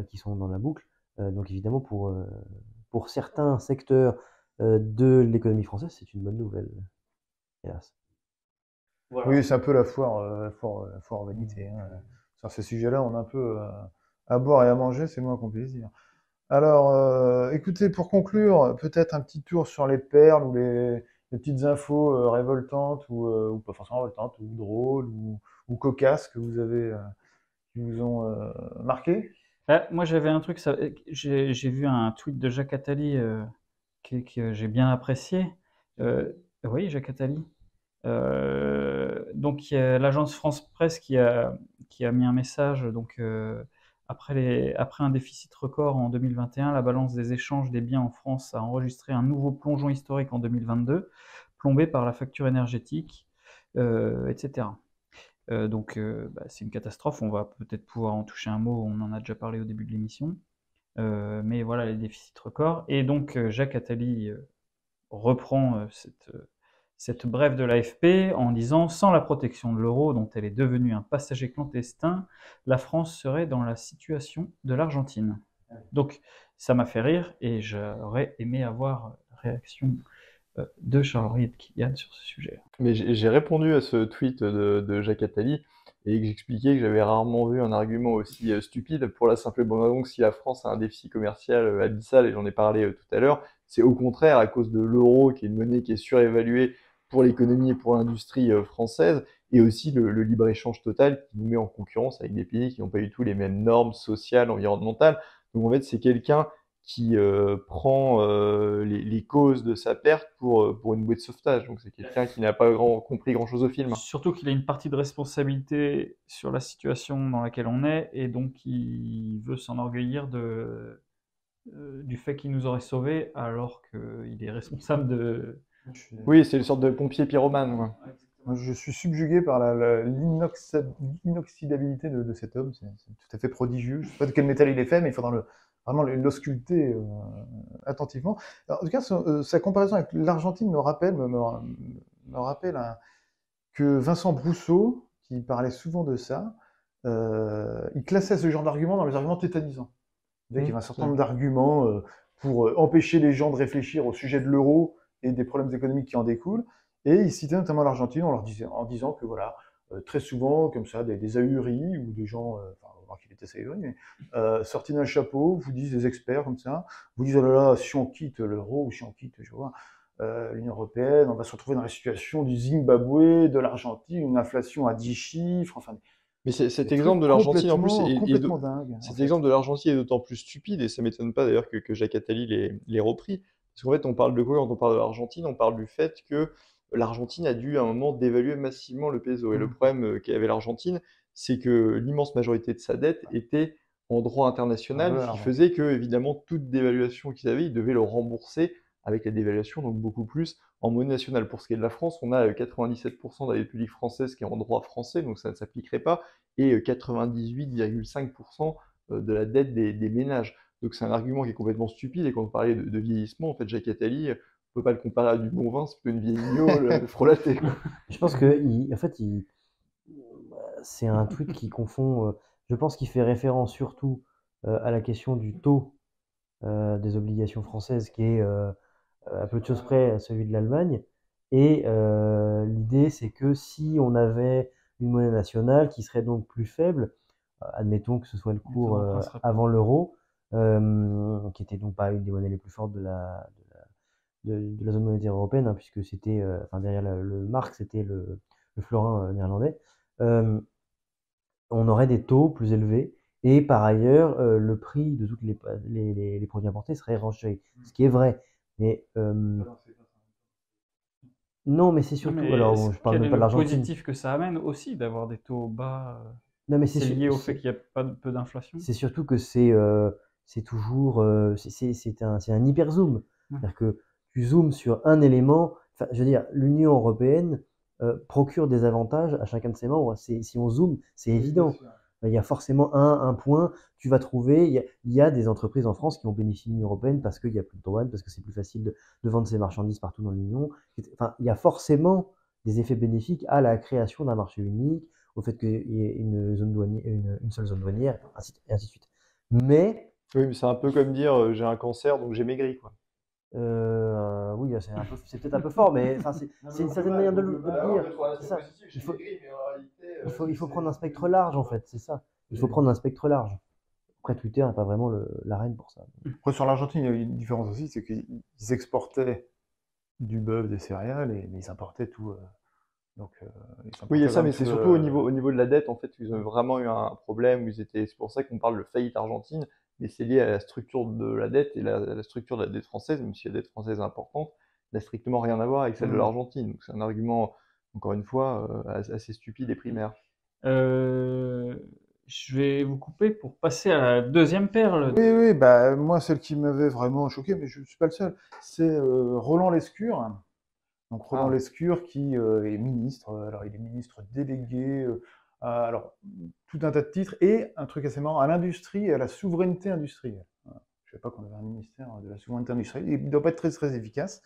Speaker 3: qui sont dans la boucle. Donc, évidemment, pour certains secteurs de l'économie française, c'est une bonne nouvelle, hélas.
Speaker 2: Voilà. Oui, c'est un peu la foire aux vanités. Hein. Sur ces sujets-là, on a un peu à boire et à manger, c'est le moins qu'on puisse dire. Alors, écoutez, pour conclure, peut-être un petit tour sur les perles ou les petites infos révoltantes ou pas forcément révoltantes, ou drôles ou cocasses que vous avez, qui vous ont marqué.
Speaker 5: Moi, j'avais un truc, j'ai vu un tweet de Jacques Attali que j'ai bien apprécié. Oui, Jacques Attali. Donc, il y a l'agence France Presse qui a mis un message. Donc, après un déficit record en 2021, la balance des échanges des biens en France a enregistré un nouveau plongeon historique en 2022, plombé par la facture énergétique, etc. Donc, c'est une catastrophe. On va peut-être pouvoir en toucher un mot. On en a déjà parlé au début de l'émission. Mais voilà, les déficits records. Et donc, Jacques Attali reprend cette brève de l'AFP en disant « Sans la protection de l'euro, dont elle est devenue un passager clandestin, la France serait dans la situation de l'Argentine. » Donc, ça m'a fait rire et j'aurais aimé avoir la réaction de Charles-Henri et de Kylian sur ce sujet.
Speaker 4: Mais j'ai répondu à ce tweet de Jacques Attali et que j'expliquais que j'avais rarement vu un argument aussi stupide pour la simple et bonne raison que si la France a un déficit commercial abyssal, et j'en ai parlé tout à l'heure, c'est au contraire à cause de l'euro, qui est une monnaie qui est surévaluée pour l'économie et pour l'industrie française, et aussi le libre-échange total qui nous met en concurrence avec des pays qui n'ont pas du tout les mêmes normes sociales, environnementales. Donc en fait, c'est quelqu'un qui prend les causes de sa perte pour une bouée de sauvetage. Donc c'est quelqu'un qui n'a pas compris grand-chose au film.
Speaker 5: Surtout qu'il a une partie de responsabilité sur la situation dans laquelle on est, et donc il veut s'enorgueillir du fait qu'il nous aurait sauvés, alors qu'il est responsable de...
Speaker 4: Oui, c'est une sorte de pompier pyromane. Ouais.
Speaker 2: Moi, je suis subjugué par l'inoxydabilité de cet homme. C'est tout à fait prodigieux. Je ne sais pas de quel métal il est fait, mais il faudra vraiment l'ausculter attentivement. Alors, en tout cas, sa comparaison avec l'Argentine me rappelle que Vincent Brousseau, qui parlait souvent de ça, il classait ce genre d'arguments dans les arguments tétanisants. Il y avait un certain nombre d'arguments pour empêcher les gens de réfléchir au sujet de l'euro et des problèmes économiques qui en découlent. Et il citait notamment l'Argentine en disant que voilà, très souvent, comme ça, des ahuris ou des gens, qu'il était assez ahuri, mais sortis d'un chapeau, vous disent des experts comme ça, vous disent oh là là, si on quitte l'euro ou si on quitte, je vois, l'Union européenne, on va se retrouver dans la situation du Zimbabwe, de l'Argentine, une inflation à 10 chiffres, enfin.
Speaker 4: Mais cet exemple de l'Argentine en plus
Speaker 2: complètement dingue.
Speaker 4: Cet exemple de l'Argentine est d'autant plus stupide, et ça m'étonne pas d'ailleurs que Jacques Attali l'ait repris. Parce qu'en fait, on parle de quoi quand on parle de l'Argentine? On parle du fait que l'Argentine a dû à un moment dévaluer massivement le peso. Et le problème qu'avait l'Argentine, c'est que l'immense majorité de sa dette était en droit international, ce qui faisait que, évidemment, toute dévaluation qu'ils avaient, ils devaient le rembourser avec la dévaluation, donc beaucoup plus en monnaie nationale. Pour ce qui est de la France, on a 97% de la dette publique française qui est en droit français, donc ça ne s'appliquerait pas, et 98,5% de la dette des ménages. Donc c'est un argument qui est complètement stupide, et quand on parlait de vieillissement, en fait, Jacques Attali, on ne peut pas le comparer à du bon vin, c'est plutôt une vieille gnôle frelatée, quoi.
Speaker 3: Je pense que, en fait, c'est un tweet qui confond. Je pense qu'il fait référence surtout à la question du taux des obligations françaises, qui est à peu de choses près celui de l'Allemagne. Et l'idée, c'est que si on avait une monnaie nationale qui serait donc plus faible, admettons que ce soit le cours avant l'euro, qui était donc pas une des monnaies les plus fortes de la zone monétaire européenne, hein, puisque c'était, derrière le mark, c'était le florin néerlandais, on aurait des taux plus élevés. Et par ailleurs, le prix de tous les produits importés serait renchéri. Ce qui est vrai. Mais non, mais c'est surtout. Alors, je parle même pas de l'Argentine.
Speaker 5: Quel est le positif que ça amène aussi d'avoir des taux bas?
Speaker 3: Non, mais
Speaker 5: c'est lié au fait qu'il n'y a pas peu d'inflation.
Speaker 3: C'est surtout que c'est toujours c'est un hyper zoom. C'est-à-dire que tu zoomes sur un élément. Enfin, je veux dire, l'Union européenne procure des avantages à chacun de ses membres. Si on zoome, c'est évident. Il y a forcément un point. Tu vas trouver, il y a des entreprises en France qui ont bénéficié de l'Union européenne parce qu'il n'y a plus de douane, parce que c'est plus facile de vendre ses marchandises partout dans l'Union. Enfin, il y a forcément des effets bénéfiques à la création d'un marché unique, au fait qu'il y ait une seule zone douanière, et ainsi de suite. Mais
Speaker 4: oui, mais c'est un peu comme dire j'ai un cancer donc j'ai maigri, quoi.
Speaker 3: Oui, c'est peut-être un peu fort, mais c'est une certaine manière de le dire. C'est ça. Il faut prendre un spectre large, en fait, c'est ça. Il faut prendre un spectre large. Après, Twitter n'est pas vraiment l'arène pour ça.
Speaker 2: Après, sur l'Argentine, il y a une différence aussi, c'est qu'ils exportaient du bœuf, des céréales, mais ils importaient tout.
Speaker 4: Oui, il y a ça, mais c'est surtout au niveau de la dette, en fait, ils ont vraiment eu un problème. C'est pour ça qu'on parle de faillite argentine, mais c'est lié à la structure de la dette, et la structure de la dette française, même si la dette française est importante, n'a strictement rien à voir avec celle de l'Argentine. Donc c'est un argument, encore une fois, assez stupide et primaire.
Speaker 5: Je vais vous couper pour passer à la deuxième perle.
Speaker 2: Oui, moi, celle qui m'avait vraiment choqué, mais je ne suis pas le seul, c'est Roland Lescure. Donc Roland Lescure qui est ministre, alors il est ministre délégué, alors tout un tas de titres, et un truc assez marrant, à l'industrie et à la souveraineté industrielle. Voilà. Je ne savais pas qu'on avait un ministère de la souveraineté industrielle, il ne doit pas être très, très efficace.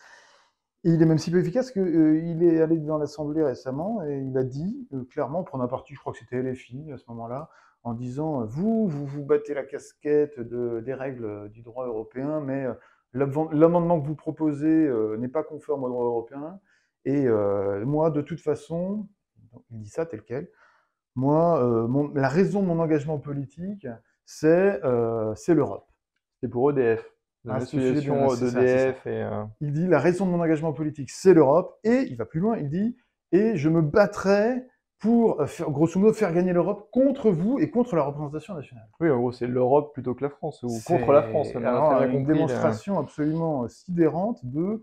Speaker 2: Et il est même si peu efficace qu'il est allé dans l'Assemblée récemment et il a dit clairement, prenant un parti, je crois que c'était LFI à ce moment-là, en disant vous battez la casquette des règles du droit européen, mais l'amendement que vous proposez n'est pas conforme au droit européen, et moi, de toute façon, il dit ça tel quel, moi, la raison de mon engagement politique, c'est l'Europe.
Speaker 4: C'est pour EDF. L'association d'EDF.
Speaker 2: Il dit la raison de mon engagement politique, c'est l'Europe, et il va plus loin, il dit et je me battrai pour, grosso modo, faire gagner l'Europe contre vous et contre la représentation nationale.
Speaker 4: Oui, en gros, c'est l'Europe plutôt que la France, ou contre la France.
Speaker 2: Une démonstration absolument sidérante de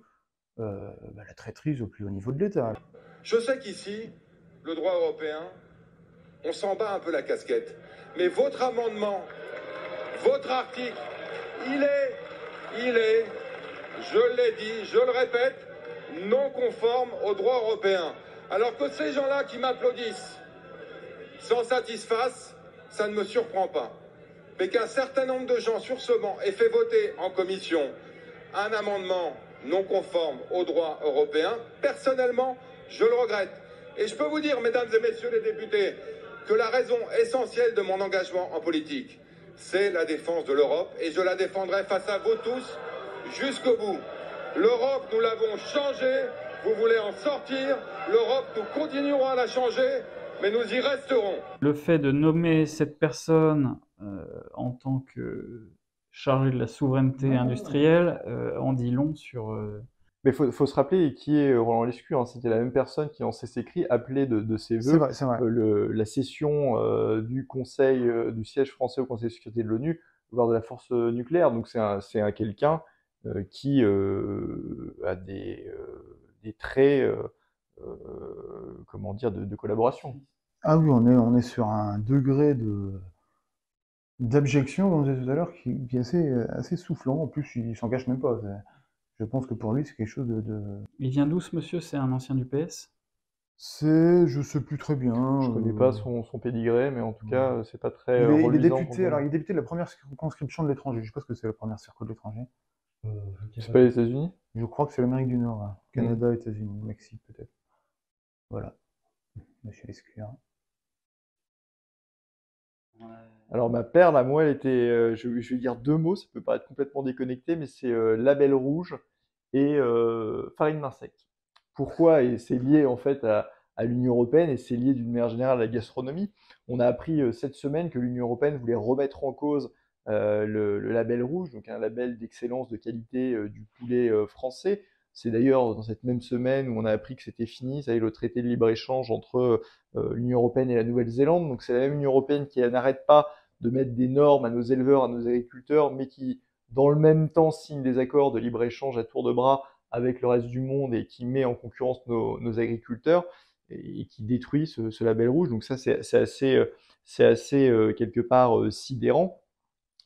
Speaker 2: la traîtrise au plus haut niveau de l'État.
Speaker 6: Je sais qu'ici, le droit européen, on s'en bat un peu la casquette. Mais votre amendement, votre article, il est, je l'ai dit, je le répète, non conforme au droit européen. Alors que ces gens-là qui m'applaudissent s'en satisfassent, ça ne me surprend pas. Mais qu'un certain nombre de gens sur ce banc aient fait voter en commission un amendement non conforme au droit européen, personnellement, je le regrette. Et je peux vous dire, mesdames et messieurs les députés, que la raison essentielle de mon engagement en politique, c'est la défense de l'Europe, et je la défendrai face à vous tous jusqu'au bout. L'Europe, nous l'avons changée, vous voulez en sortir, l'Europe, nous continuerons à la changer, mais nous y resterons.
Speaker 5: Le fait de nommer cette personne en tant que chargée de la souveraineté industrielle en dit long sur...
Speaker 4: Mais il faut se rappeler qui est Roland Lescure, hein. C'était la même personne qui, dans ses écrits, appelait de ses voeux la cession du siège français au Conseil de sécurité de l'ONU, voire de la force nucléaire. Donc c'est quelqu'un qui a des traits, comment dire, de collaboration.
Speaker 2: Ah oui, on est sur un degré d'abjection, comme on disait tout à l'heure, qui est assez soufflant. En plus, il s'en cache même pas. Je pense que pour lui, c'est quelque chose
Speaker 5: Il vient d'où ce monsieur? C'est un ancien du PS?
Speaker 2: Je sais plus très bien.
Speaker 4: Je connais pas son pédigré, mais en tout cas, c'est pas très
Speaker 2: Il est
Speaker 4: reluisant.
Speaker 2: député, alors il est député de la première circonscription de l'étranger. Je sais pas ce que c'est la première circo de l'étranger.
Speaker 4: C'est pas les États-Unis?
Speaker 2: Je crois que c'est l'Amérique du Nord, hein. Canada, États-Unis, Mexique peut-être. Voilà. Monsieur Lescure.
Speaker 4: Alors ma perle à moi, elle était, je vais dire 2 mots, ça peut paraître complètement déconnecté, mais c'est label rouge et farine d'insectes. Pourquoi? Et c'est lié en fait à l'Union européenne et c'est lié d'une manière générale à la gastronomie. On a appris cette semaine que l'Union européenne voulait remettre en cause le label rouge, donc un label d'excellence de qualité du poulet français. C'est d'ailleurs dans cette même semaine où on a appris que c'était fini, ça y est, le traité de libre-échange entre l'Union européenne et la Nouvelle-Zélande. Donc c'est la même Union européenne qui n'arrête pas de mettre des normes à nos éleveurs, à nos agriculteurs, mais qui, dans le même temps, signe des accords de libre-échange à tour de bras avec le reste du monde et qui met en concurrence nos agriculteurs et qui détruit ce label rouge. Donc ça, c'est assez quelque part sidérant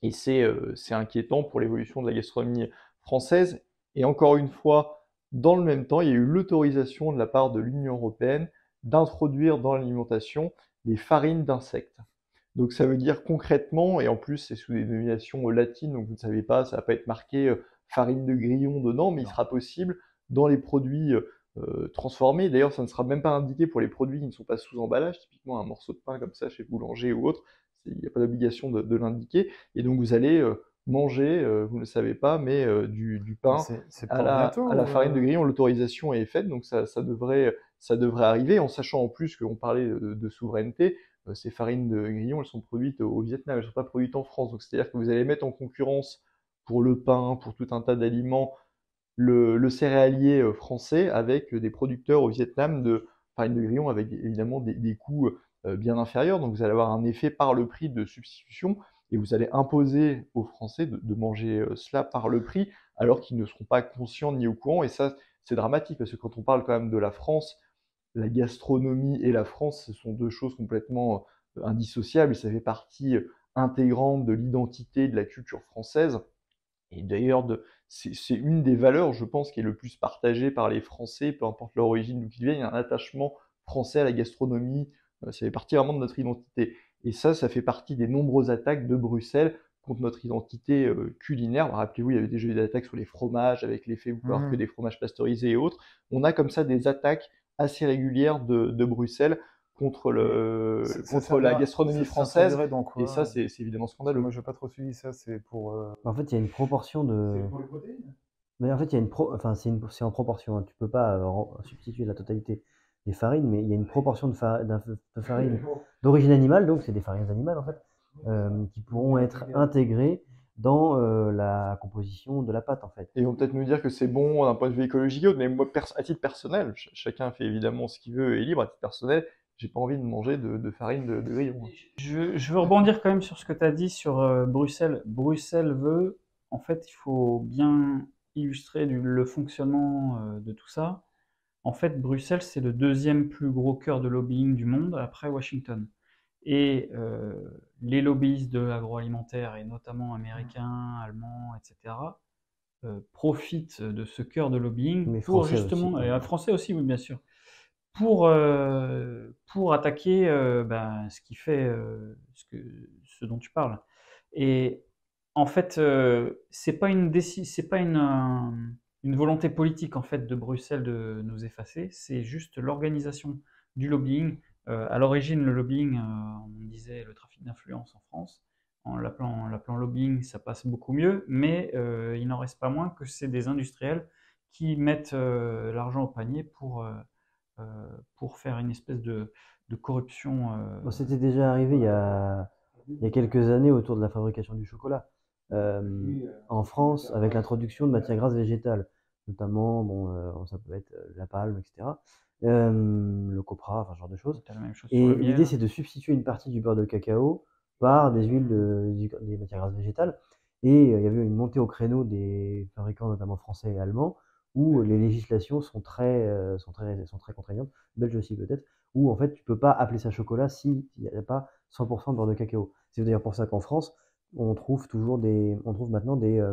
Speaker 4: et c'est inquiétant pour l'évolution de la gastronomie française. Et encore une fois, dans le même temps, il y a eu l'autorisation de la part de l'Union européenne d'introduire dans l'alimentation des farines d'insectes. Donc ça veut dire concrètement, et en plus c'est sous des dénominations latines, donc vous ne savez pas, ça va pas être marqué farine de grillon dedans, mais il sera possible dans les produits transformés. D'ailleurs, ça ne sera même pas indiqué pour les produits qui ne sont pas sous emballage, typiquement un morceau de pain comme ça chez boulanger ou autre, il n'y a pas d'obligation de l'indiquer. Et donc vous allez manger, vous ne le savez pas, mais du pain
Speaker 2: C'est
Speaker 4: à
Speaker 2: pas bientôt,
Speaker 4: la farine de grillon. L'autorisation est faite, donc ça devrait arriver, en sachant en plus qu'on parlait de souveraineté. Ces farines de grillon, elles sont produites au Vietnam, elles ne sont pas produites en France. Donc c'est-à-dire que vous allez mettre en concurrence pour le pain, pour tout un tas d'aliments, le céréalier français avec des producteurs au Vietnam de farine de grillon avec évidemment des coûts bien inférieurs. Donc vous allez avoir un effet par le prix de substitution et vous allez imposer aux Français de manger cela par le prix alors qu'ils ne seront pas conscients ni au courant. Et ça, c'est dramatique parce que quand on parle quand même de la France, la gastronomie et la France, ce sont deux choses complètement indissociables. Ça fait partie intégrante de l'identité de la culture française. Et d'ailleurs, c'est une des valeurs, je pense, qui est le plus partagée par les Français, peu importe leur origine, d'où qu'ils viennent. Il y a un attachement français à la gastronomie. Ça fait partie vraiment de notre identité. Et ça fait partie des nombreuses attaques de Bruxelles contre notre identité culinaire. Rappelez-vous, il y avait déjà eu des attaques sur les fromages, avec l'effet vouloir que des fromages pasteurisés et autres. On a comme ça des attaques assez régulière de Bruxelles contre la gastronomie française. Et ça, c'est évidemment scandaleux.
Speaker 2: Moi, je n'ai pas trop suivi ça. C'est pour.
Speaker 3: En fait, il y a une proportion de.
Speaker 2: C'est pour les protéines.
Speaker 3: Mais en fait, il y a c'est en proportion. Hein. Tu peux pas substituer la totalité des farines, mais il y a une proportion de farine d'origine animale, donc c'est des farines animales en fait, qui pourront être intégrées dans la composition de la pâte en fait.
Speaker 4: Et ils vont peut-être nous dire que c'est bon d'un point de vue écologique et autres, mais moi, à titre personnel, chacun fait évidemment ce qu'il veut et est libre, à titre personnel, j'ai pas envie de manger de farine de grillon.
Speaker 5: Je veux rebondir quand même sur ce que tu as dit sur Bruxelles. Bruxelles veut, en fait, il faut bien illustrer le fonctionnement de tout ça. En fait, Bruxelles, c'est le deuxième plus gros cœur de lobbying du monde après Washington. Et les lobbyistes de l'agroalimentaire, et notamment américains, allemands, etc., profitent de ce cœur de lobbying
Speaker 3: mais
Speaker 5: pour
Speaker 3: français
Speaker 5: justement,
Speaker 3: aussi.
Speaker 5: et français aussi, oui, bien sûr, pour attaquer ce qui fait ce dont tu parles. Et en fait, c'est pas une volonté politique en fait de Bruxelles de nous effacer, c'est juste l'organisation du lobbying. À l'origine, le lobbying, on disait le trafic d'influence en France. En l'appelant lobbying, ça passe beaucoup mieux, mais il n'en reste pas moins que c'est des industriels qui mettent l'argent au panier pour faire une espèce de corruption.
Speaker 3: Bon, c'était déjà arrivé il y a quelques années autour de la fabrication du chocolat. En France, avec l'introduction de matières grasses végétales, notamment, ça peut être la palme, etc., le copra, enfin ce genre de choses.
Speaker 5: La même chose
Speaker 3: Et
Speaker 5: sur le miel.
Speaker 3: l'idée, c'est de substituer une partie du beurre de cacao par des huiles, des matières grasses végétales. Et il y avait une montée au créneau des fabricants, notamment français et allemands, où les législations sont très contraignantes, belges aussi peut-être, où en fait tu peux pas appeler ça chocolat s'il n'y a pas 100% de beurre de cacao. C'est d'ailleurs pour ça qu'en France, on trouve maintenant des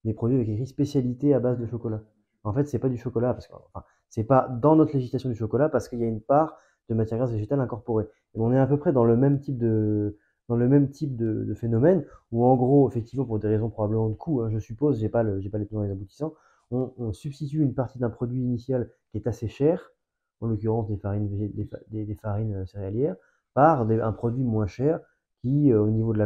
Speaker 3: des produits avec écrit spécialité à base de chocolat. En fait, c'est pas du chocolat, parce que enfin, c'est pas dans notre législation du chocolat, parce qu'il y a une part de matière grasse végétale incorporée. Et on est à peu près dans le même type de phénomène, où en gros, effectivement, pour des raisons probablement de coût, hein, je suppose, j'ai pas les tenants et les aboutissants, on substitue une partie d'un produit initial qui est assez cher, en l'occurrence des farines céréalières, par un produit moins cher qui, au niveau de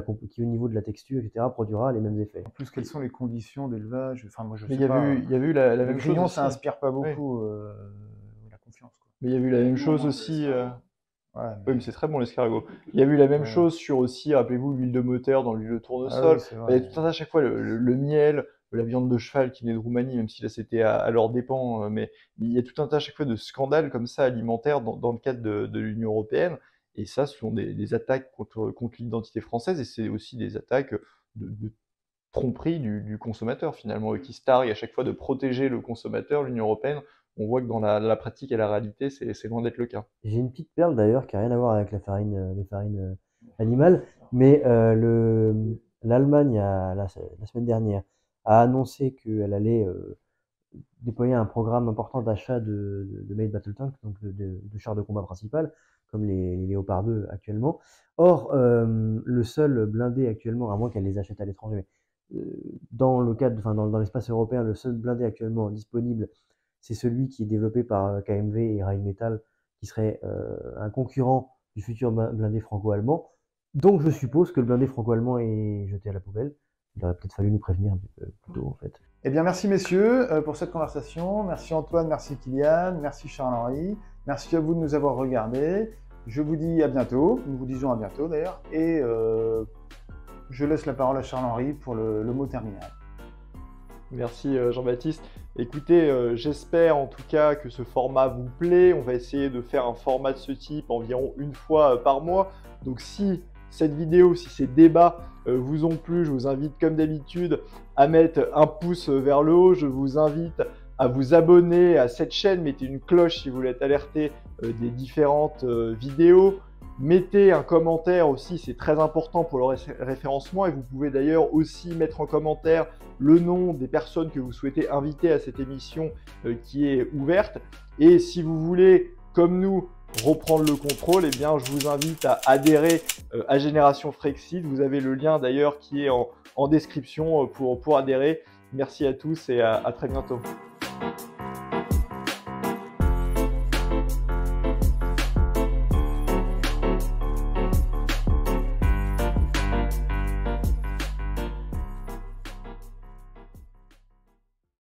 Speaker 3: la texture, etc., produira les mêmes effets.
Speaker 2: En plus, quelles sont les conditions d'élevage? Enfin, moi, je
Speaker 4: Mais
Speaker 2: sais pas.
Speaker 4: il y a eu la
Speaker 2: Le
Speaker 4: même chose
Speaker 2: grillon,
Speaker 4: aussi.
Speaker 2: ça inspire pas beaucoup la confiance, quoi.
Speaker 4: Mais il y a eu la même chose aussi.
Speaker 2: Ouais,
Speaker 4: Oui, mais c'est très bon l'escargot. Il y a eu la même
Speaker 2: Ouais.
Speaker 4: chose sur aussi, rappelez-vous, l'huile de moteur dans l'huile de
Speaker 2: Ah
Speaker 4: tournesol.
Speaker 2: oui, c'est
Speaker 4: Il y
Speaker 2: vrai.
Speaker 4: a tout un tas à chaque fois, le miel, la viande de cheval qui venait de Roumanie, même si là c'était à leurs dépens, mais il y a tout un tas à chaque fois de scandales comme ça alimentaires dans le cadre de l'Union européenne. Et ça, ce sont des attaques contre l'identité française, et c'est aussi des attaques de tromperie du consommateur finalement, qui se targue à chaque fois de protéger le consommateur, l'Union européenne. On voit que dans la pratique et la réalité, c'est loin d'être le cas.
Speaker 3: J'ai une petite perle d'ailleurs qui n'a rien à voir avec les farines animales, mais l'Allemagne, la semaine dernière, a annoncé qu'elle allait déployer un programme important d'achat de Maid Battle Tank, donc de chars de combat principal, comme les Léopard 2 actuellement. Or, le seul blindé actuellement, à moins qu'elle les achète à l'étranger, mais dans l'espace européen, le seul blindé actuellement disponible, c'est celui qui est développé par KMV et Rheinmetall, qui serait un concurrent du futur blindé franco-allemand. Donc je suppose que le blindé franco-allemand est jeté à la poubelle. Il aurait peut-être fallu nous prévenir un petit peu plus tôt, en fait.
Speaker 2: Eh bien, merci messieurs pour cette conversation. Merci Antoine, merci Kylian, merci Charles-Henri. Merci à vous de nous avoir regardés. Je vous dis à bientôt. Nous vous disons à bientôt d'ailleurs. Et je laisse la parole à Charles-Henri pour le mot terminal.
Speaker 4: Merci Jean-Baptiste. Écoutez, j'espère en tout cas que ce format vous plaît. On va essayer de faire un format de ce type environ une fois par mois. Donc si cette vidéo, si ces débats vous ont plu, je vous invite comme d'habitude à mettre un pouce vers le haut. Je vous invite à vous abonner à cette chaîne. Mettez une cloche si vous voulez être alerté des différentes vidéos. Mettez un commentaire aussi, c'est très important pour le référencement, et vous pouvez d'ailleurs aussi mettre en commentaire le nom des personnes que vous souhaitez inviter à cette émission qui est ouverte. Et si vous voulez, comme nous, reprendre le contrôle, eh bien, je vous invite à adhérer à Génération Frexit. Vous avez le lien d'ailleurs qui est en description pour adhérer. Merci à tous et à très bientôt.